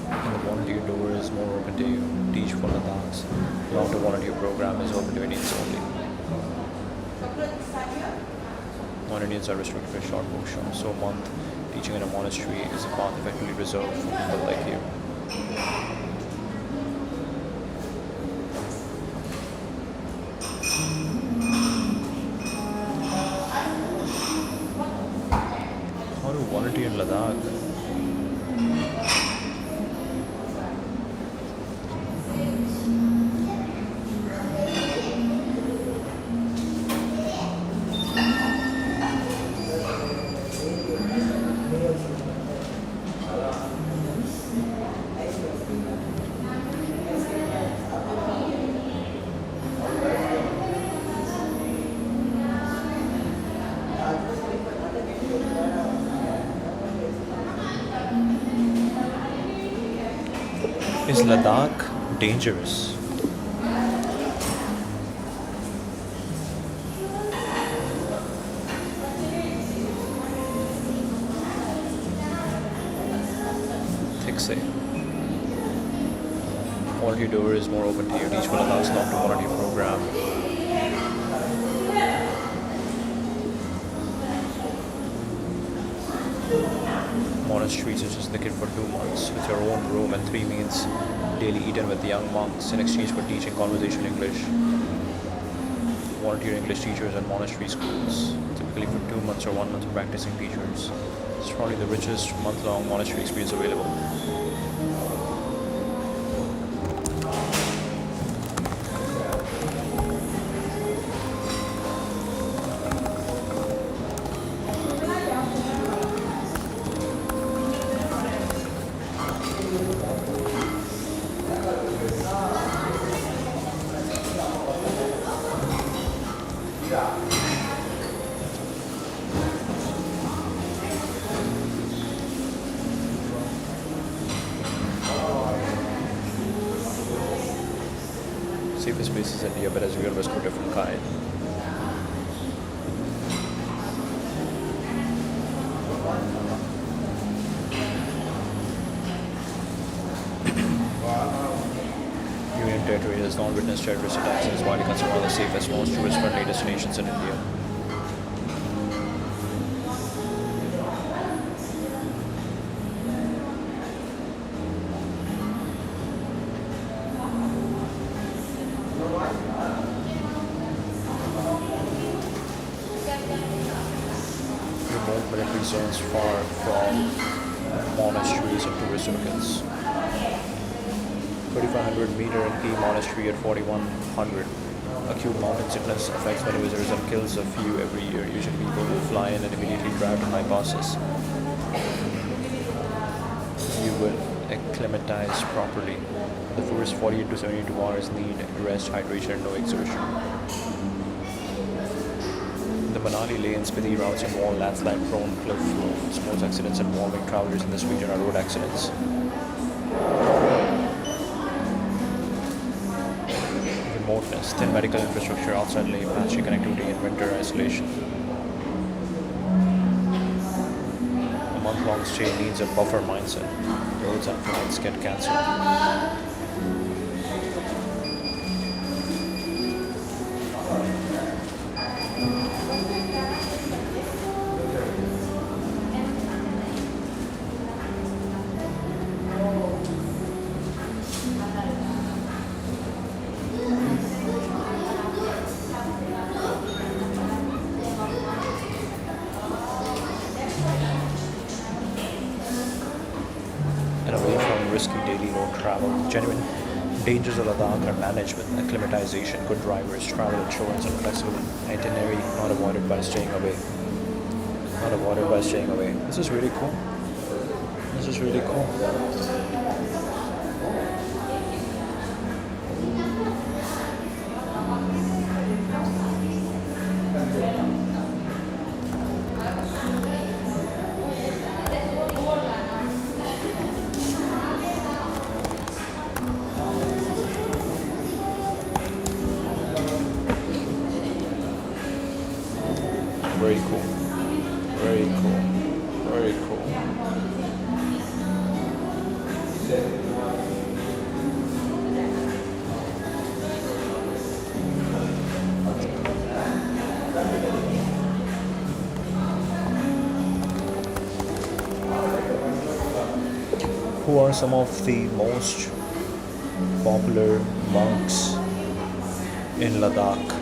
S1: And the volunteer door is more open to you. Teach for Ladakh's long-term volunteer program is open to Indians only. Non-Indians are restricted to short workshops, so a month teaching in a monastery is a path effectively reserved for people like you. How to volunteer in Ladakh? Is Ladakh dangerous? Thick say. Volunteer door is more open to you. Teach for Ladakh's long-term volunteer program. Monasteries are just the kid for 2 months with your own room and 3 meals daily eaten with the young monks in exchange for teaching conversational English. Volunteer English teachers at monastery schools, typically for 2 months or 1 month of practicing teachers. It's probably the richest month-long monastery experience available. Safest places in India, but as we always go different kind. Union Territory has not witnessed terrorist attacks and is widely considered one of the safest, most tourist-friendly destinations in India. Remote military zones far from monasteries and tourist circuits. 3,500-meter and key monastery at 4,100. Acute mountain sickness affects many visitors and kills a few every year. Usually people will fly in and immediately drive to high passes. You will acclimatize properly. The first 48 to 72 hours need rest, hydration, and no exertion. The Manali Leh and Spiti routes involve landslide-prone cliff roads. Most accidents involving travelers in this region are road accidents. Remoteness, thin medical infrastructure outside Leh, patchy connectivity, and winter isolation. A month-long stay needs a buffer mindset. Roads and flights get cancelled. And away from risky daily road travel, genuine dangers of Ladakh are managed with acclimatization, good drivers, travel insurance, and flexible itinerary, not avoided by staying away. Not avoided by staying away. This is really cool. This is really cool. Very cool. Very cool. Very cool. Who are some of the most popular monks in Ladakh?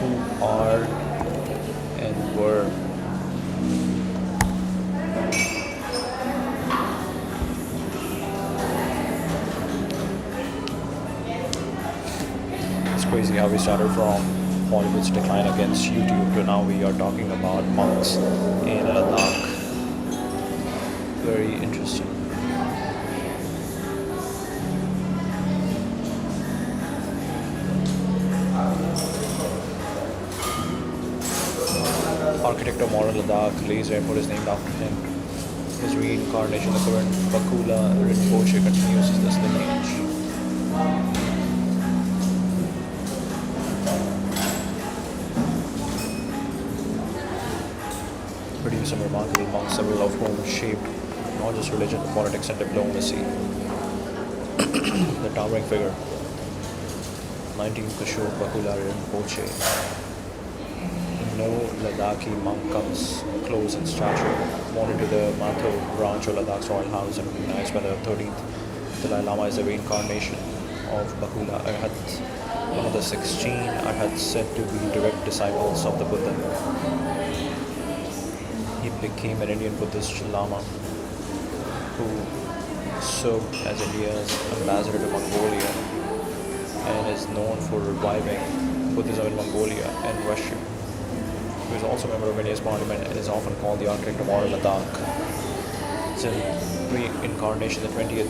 S1: Who are and were? It's crazy how we started from Hollywood's decline against YouTube to now we are talking about monks in Ladakh. Very interesting. Architect of modern Ladakh, Lee's airport is named after him. His reincarnation, the current Bakula Rinpoche, continues this lineage. Produced some remarkable monks, several of whom shaped not just religion, politics, and diplomacy. The towering figure, 19 Kishore Bakula Rinpoche. No Ladakhi monk comes close in stature. Born into the Matho branch of Ladakh's royal house and recognized by the 13th Dalai Lama as the reincarnation of Bakula Arhat, one of the 16 Arhats said to be direct disciples of the Buddha. He became an Indian Buddhist Lama who served as India's ambassador to Mongolia and is known for reviving Buddhism in Mongolia and Russia. He was also a member of India's parliament and is often called the architect of modern Ladakh. Since reincarnation, the 20th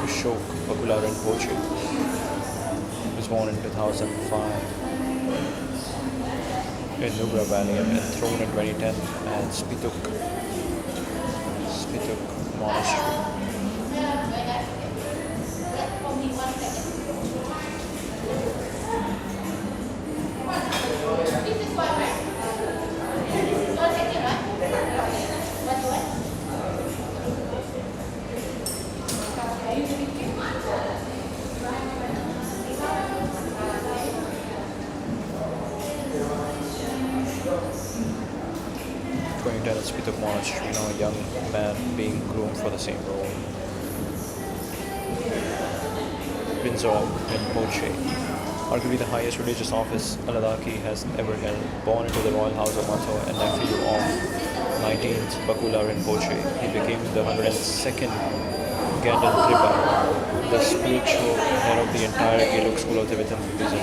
S1: Kushok Bakula Rinpoche was born in 2005 in Nubra Valley and enthroned in 2010 at Spituk Monastery. 2010 at Spituk Monastery, now a young man being groomed for the same role. Rinzog Rinpoche, arguably the highest religious office a Ladakhi has ever held, born into the royal house of Matho and nephew of 19th Bakula Rinpoche. He became the 102nd Ganden Tripa, the spiritual head of the entire Gelug school of Tibetan Buddhism,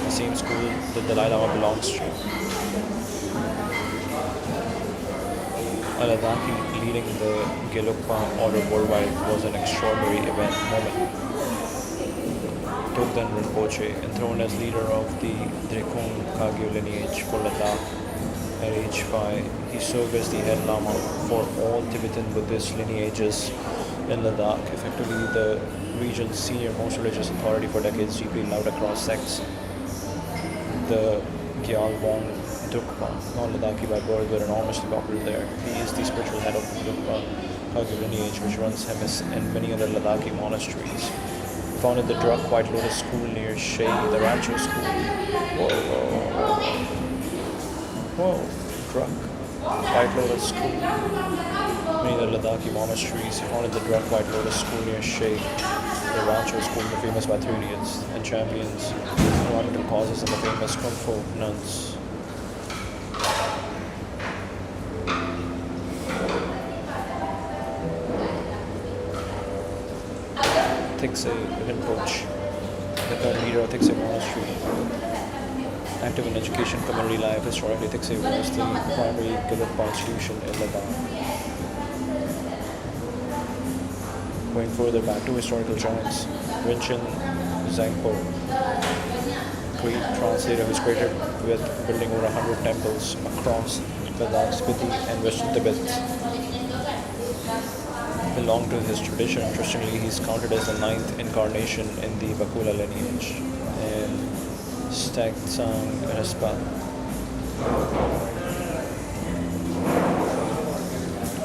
S1: the same school that the Dalai Lama belongs to. A Ladakhi leading the Gelugpa order worldwide was an extraordinary moment. Togdan Rinpoche, enthroned as leader of the Drikung Kagyu lineage for Ladakh at age 5, he served as the head Lama for all Tibetan Buddhist lineages in Ladakh, effectively the region's senior most religious authority for decades, deeply loved across sects. The Gyalwang Drukpa, non-Ladakhi by birth, but enormously popular there. He is the spiritual head of the Drukpa Kagyu lineage, which runs Hemis and many other Ladakhi monasteries. Founded the Druk White Lotus School near Shea, the Rancho School. Whoa, Druk White Lotus School. Many other Ladakhi monasteries. He founded the Druk White Lotus School near Shea, the Rancho School, famous by 3 idiots and champions environmental causes, and the famous Kung Fu nuns. Thiksay Rinpoche, the current leader of Thiksay Monastery. Active in education, community life, historically Thiksay was the primary Gelugpa institution in Ladakh. Going further back to historical giants, Rinchen Zangpo, Greek translator who is credited with building over 100 temples across Ladakh, Spiti and Western Tibet. belong to his tradition. Interestingly, he's counted as the ninth incarnation in the Bakula lineage. And Stagtsang Respa,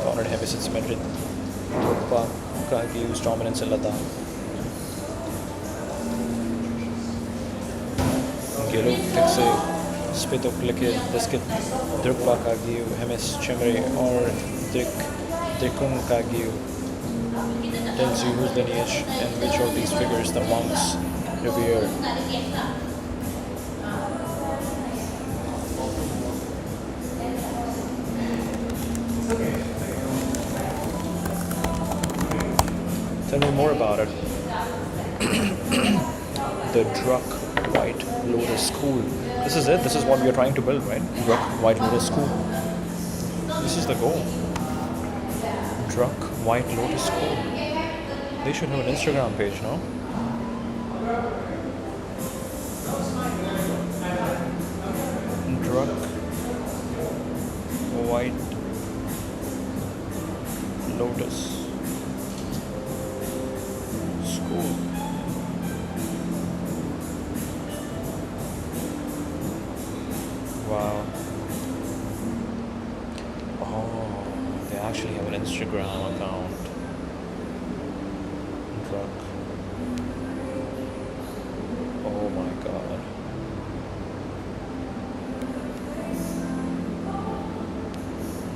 S1: honored him since cemented Drukpa Kagyu's dominance in Ladakh. Gelo Tikse Spitok Likit Diskit Drukpa Kagyu Hemis Chimre or Drikung Kagyu tells you whose lineage and which of these figures the monks revere. Tell me more about it. The Druk White Lotus School. This is it. This is what we are trying to build, right? Druk White Lotus School. This is the goal. Druk White Lotus School. They should have an Instagram page, no? Druk White Lotus School. Wow. Oh, they actually have an Instagram account. Druk. Oh my god.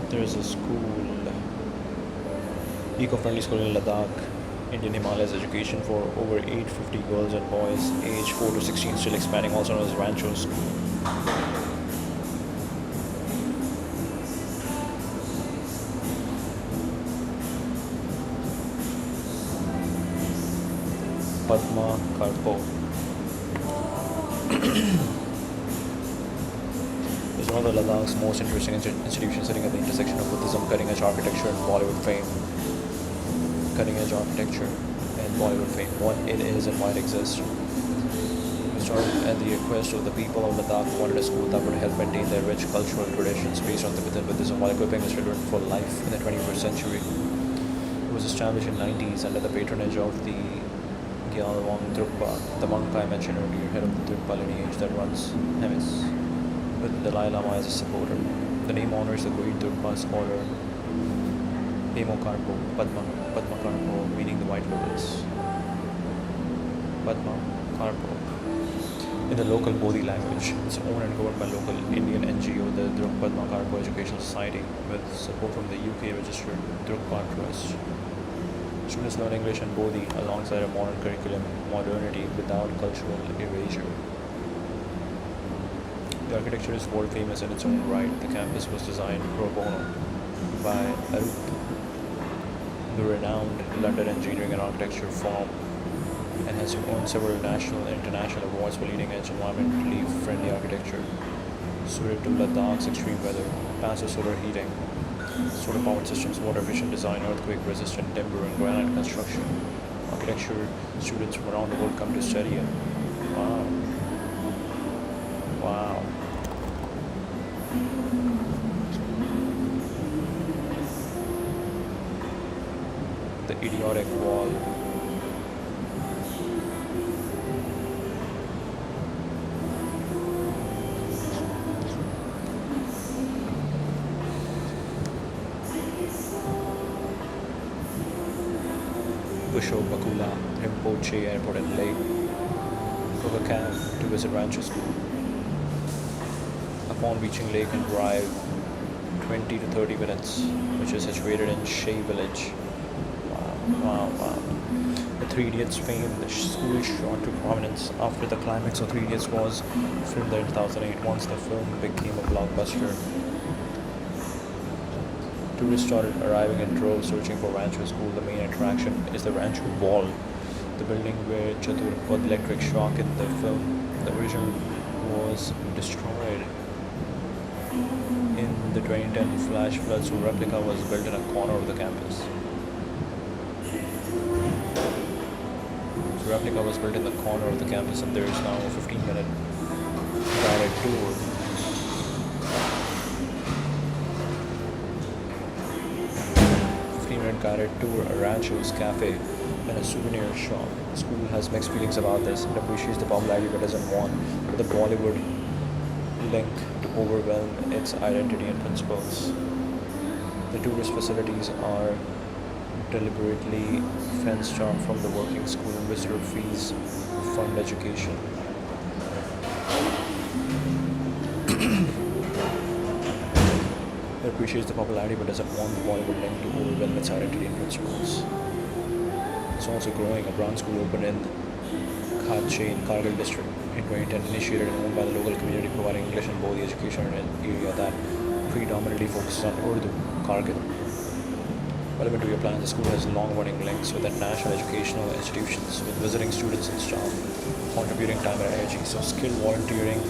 S1: There's a school, eco-friendly school in Ladakh, Indian Himalayas education for over 850 girls and boys, age 4 to 16, still expanding, also known as Rancho School. Padma Karpo is one of the Ladakh's most interesting institutions, sitting at the intersection of Buddhism, cutting-edge architecture, and Bollywood fame. Cutting-edge architecture and Bollywood fame. What it is and why it exists. We started at the request of the people of Ladakh who wanted a school that would help maintain their rich cultural traditions based on Tibetan Buddhism while equipping the children for life in the 21st century. It was established in the 90s under the patronage of the Gyalwang Drukpa, the monk I mentioned earlier, head of the Drukpa lineage that runs Hemis, with the Dalai Lama as a supporter. The name honors the great Drukpa scholar Pemo Karpo, Padma Karpo, meaning the white lotus. Padma Karpo. In the local Bodhi language, it's owned and governed by local Indian NGO, the Padma Karpo Educational Society, with support from the UK registered Drukpa Trust. Students learn English and Bodhi alongside a modern curriculum, modernity without cultural erasure. The architecture is world famous in its own right. The campus was designed pro bono by Arup, the renowned London engineering and architecture firm, and has won several national and international awards for leading edge environmentally friendly architecture, suited to Ladakh's extreme weather, passive solar heating, solar powered systems, water efficient design, earthquake resistant timber and granite construction. Architecture students from around the world come to study it. Wow. Wow. The idiotic wall. Busho, Bakula, Rinpoche Airport and Lake, took a cab to visit Rancho School. Upon reaching Lake and drive 20 to 30 minutes, which is situated in Shea Village. Wow. The Three Idiots fame, the school shot to prominence after the climax of Three Idiots was filmed there in 2008. Once the film became a blockbuster, tourists started arriving in droves searching for Rancho School. The main attraction is the Rancho Wall, the building where Chatur got the electric shock in the film. The original was destroyed in the 2010 flash flood, so a replica was built in a corner of the campus. The replica was built in the corner of the campus, and there is now a 15-minute guided tour. guided tour, a ranchos cafe, and a souvenir shop. The school has mixed feelings about this. It appreciates the popularity but doesn't want the Bollywood link to overwhelm its identity and principles. The tourist facilities are deliberately fenced off from the working school. Visitor fees fund education. It appreciates the popularity but doesn't want the Bollywood link to overwhelm its identity and principles. It's also growing. A branch school opened in Khache in Kargil district in 2010, initiated and owned by the local community, providing English in both the education and an area that predominantly focuses on Urdu, Kargil. Relevant to your plan, the school has long-running links with international educational institutions, with visiting students and staff contributing time and energy. So skilled volunteering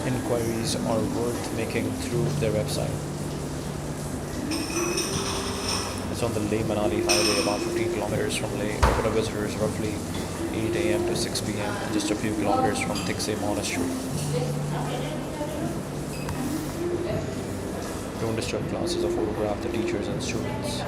S1: inquiries are worth making through their website. It's on the Leh-Manali highway, about 15 kilometers from Leh. Open to visitors roughly 8 a.m. to 6 p.m. and just a few kilometers from Tikse Monastery. Don't disturb classes or photograph the teachers and students.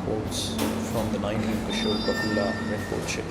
S1: Quotes from the 19th Kishore Bakula Rinpoche.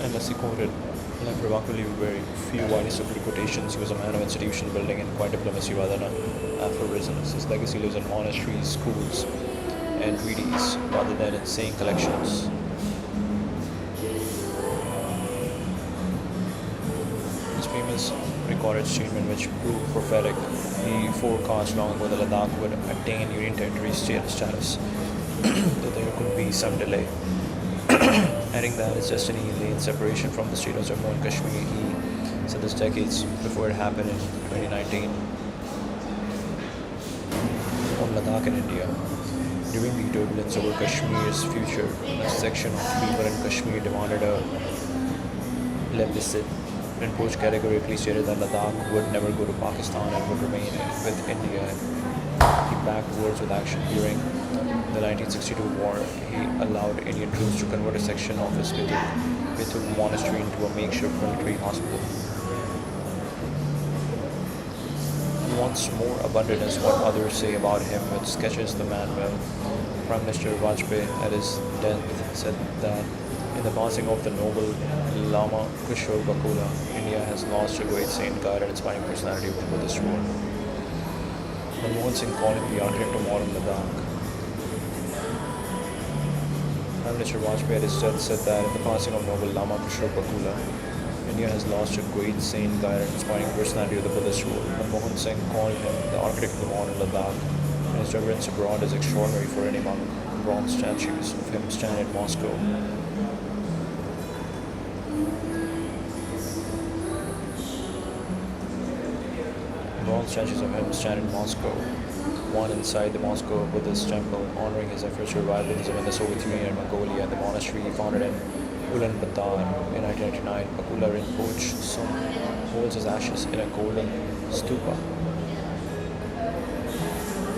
S1: And as he quoted, like remarkably very few widely circulated quotations, he was a man of institution building and quite diplomacy rather than aphorisms. His legacy lives in monasteries, schools, and treaties rather than in saying collections. His famous recorded statement, which proved prophetic, he forecast long ago that Ladakh would attain Union Territory status, though there could be some delay. Adding that its destiny lay in separation from the state of Jammu and Kashmir. He said this decades before it happened in 2019 on Ladakh in India. During the turbulence over Kashmir's future, a section of people in Kashmir demanded a plebiscite. Rinpoche categorically stated that Ladakh would never go to Pakistan and would remain with India. He backed words with action. During the 1962 war, he allowed Indian troops to convert a section of his Bithuk monastery into a makeshift military hospital. Once more abundant is what others say about him, which sketches the man well. Prime Minister Vajpayee at his death said that in the passing of the noble Lama Kishore Bakula, India has lost a great saint, guide and inspiring personality of the Buddhist world. Manmohan Singh called him the architect of modern Ladakh. Prime Minister Vajpayee at his death said that in the passing of noble Lama Kishore Bakula, India has lost a great saint, guide and inspiring personality of the Buddhist world. Manmohan Singh called him the architect of the modern Ladakh, and his reverence abroad is extraordinary for any monk. Bronze statues of him stand in Moscow. Bronze statues of him stand in Moscow. One inside the Moscow Buddhist temple, honoring his efforts to revive Buddhism in the Soviet Union and Mongolia, and the monastery he founded in Ulaanbaatar in 1999. Bakula Rinpoche holds his ashes in a golden stupa.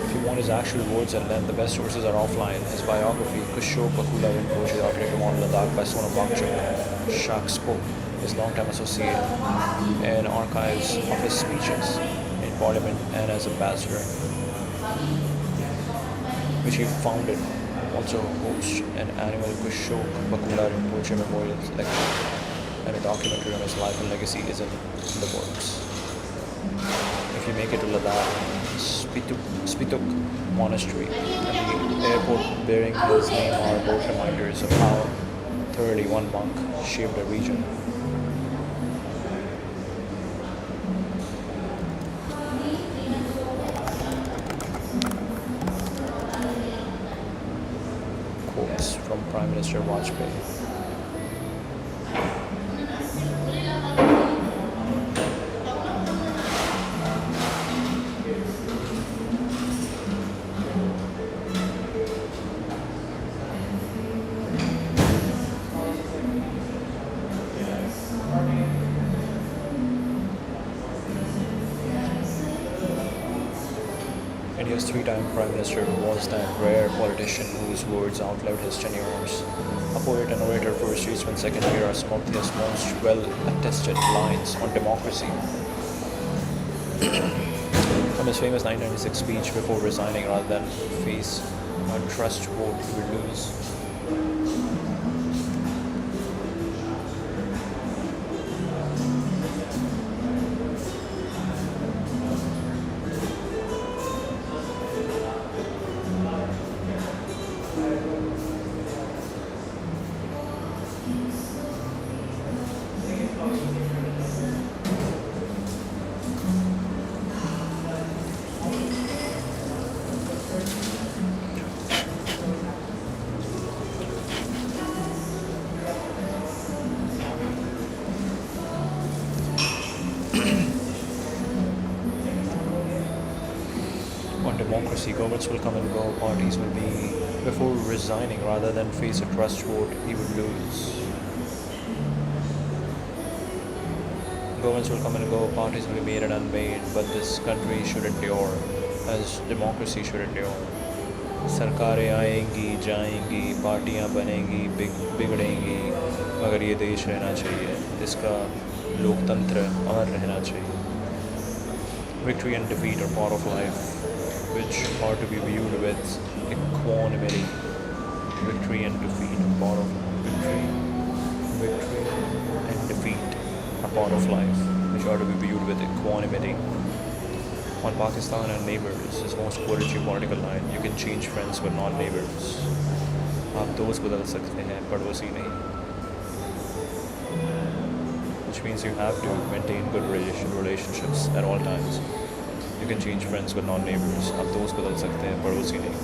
S1: If you want his actual words and length, the best sources are offline. His biography, Kishore Bakula Rinpoche, the architect of modern Ladakh, by Sonam Wakchuk Shakspo, his longtime associate, and archives of his speeches in Parliament and as ambassador, which he founded, also hosts an annual Kishore Bakula Rinpoche Memorial Lecture, and a documentary on his life and legacy is in the works. If you make it to Ladakh, Spituk Monastery and the airport bearing his name are both reminders of how thoroughly one monk shaped a region. Prime Minister Vajpayee. India's three-time Prime Minister was that rare politician whose words outlived his tenures. A poet and orator first statesman second era, some of his most well-attested lines on democracy. From his famous 1996 speech before resigning rather than face a trust vote he would lose. On democracy, governments will come and go, parties will be before resigning rather than face a trust vote he would lose. Governments will come and go, parties will be made and unmade, but this country should endure, as democracy should endure. सरकारें आएंगी जाएंगी, पार्टियां बनेंगी बिगड़ेंगी, मगर ये देश रहना चाहिए, इसका लोकतंत्र अमर रहना चाहिए. Victory and defeat are part of life, which are to be viewed with equanimity. Victory and defeat are part of victory and defeat are part of life, which are to be viewed with equanimity. On Pakistan and neighbors, his most quoted geopolitical line: "You can change friends but not neighbors." आप दोस्त बदल सकते हैं, पड़ोसी नहीं. Which means you have to maintain good relationships at all times. You can change friends but not neighbors. आप दोस्त बदल सकते हैं, पड़ोसी नहीं.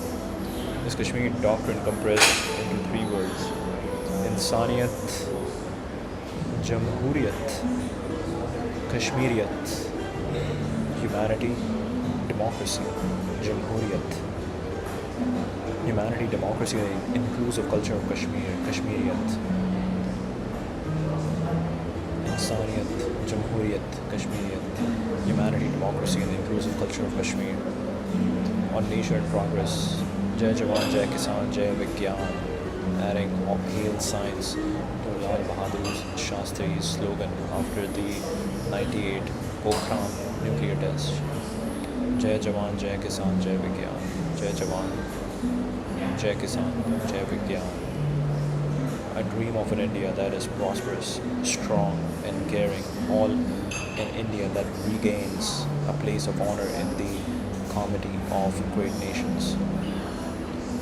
S1: This Kashmir doctrine compressed into 3 words: इंसानियत, जमहूरियत, कश्मीरियत. Humanity, democracy, Jamhuriyat. Humanity, democracy, the inclusive culture of Kashmir, Kashmiriyat. Insaniyat, Jamhuriyat, Kashmiriyat. Humanity, democracy, and the inclusive culture of Kashmir. On nature and progress, Jai Jawan, Jai Kisan, Jai Vigyan. Adding hail signs to Lal Bahadur Shastri's slogan after the 98 Pokhran nuclear test. Jai Jawan, Jai Kisan, Jai Vigyan. Jai Jawan, Jai Kisan, Jai Vigyan. I dream of an India that is prosperous, strong and caring. All an India that regains a place of honor in the comedy of great nations.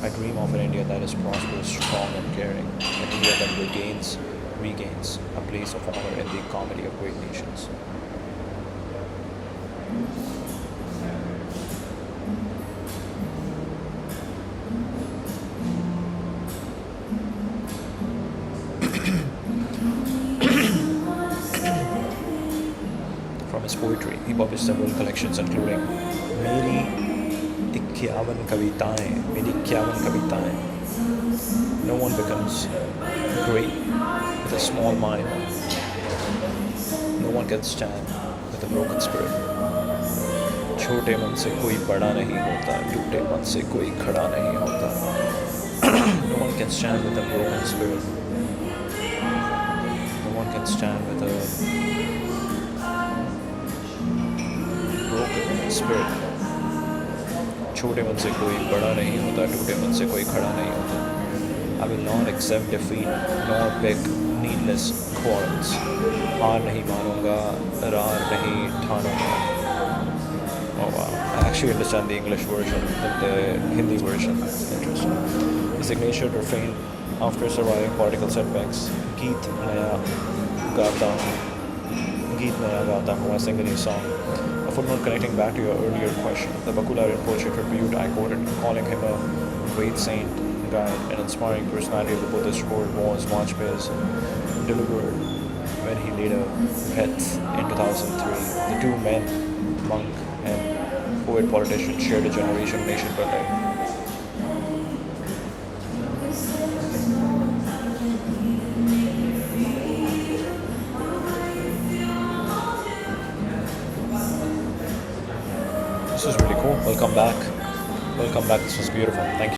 S1: I dream of an India that is prosperous, strong and caring. An India that regains a place of honor in the comedy of great nations. From his poetry, he published several collections including मेरी 51 कविताएं. No one becomes great with a small mind. No one can stand with a broken spirit. छोटे मन से कोई बड़ा नहीं होता, टूटे मन से कोई खड़ा नहीं होता. No one can stand with a broken spirit. No one can stand with a broken spirit. छोटे मन से कोई बड़ा नहीं होता, टूटे मन से कोई खड़ा नहीं होता. I will not accept defeat nor pick needless quarrels. हार नहीं मानूंगा, रार नहीं ठानूंगा. Oh wow, I actually understand the English version than the Hindi version. Interesting. His signature refrain after surviving political setbacks: गीत नया गाता हूँ, I sing a new song. A footnote connecting back to your earlier question: the Bakula Rinpoche tribute I quoted, calling him a great saint, guide, and inspiring personality of the Buddhist wrote wars, march pairs, delivered when he later met in 2003. The two men, monk and poet politician, shared a generation nation building. This was really cool. Welcome back. Welcome back. This was beautiful. Thank you.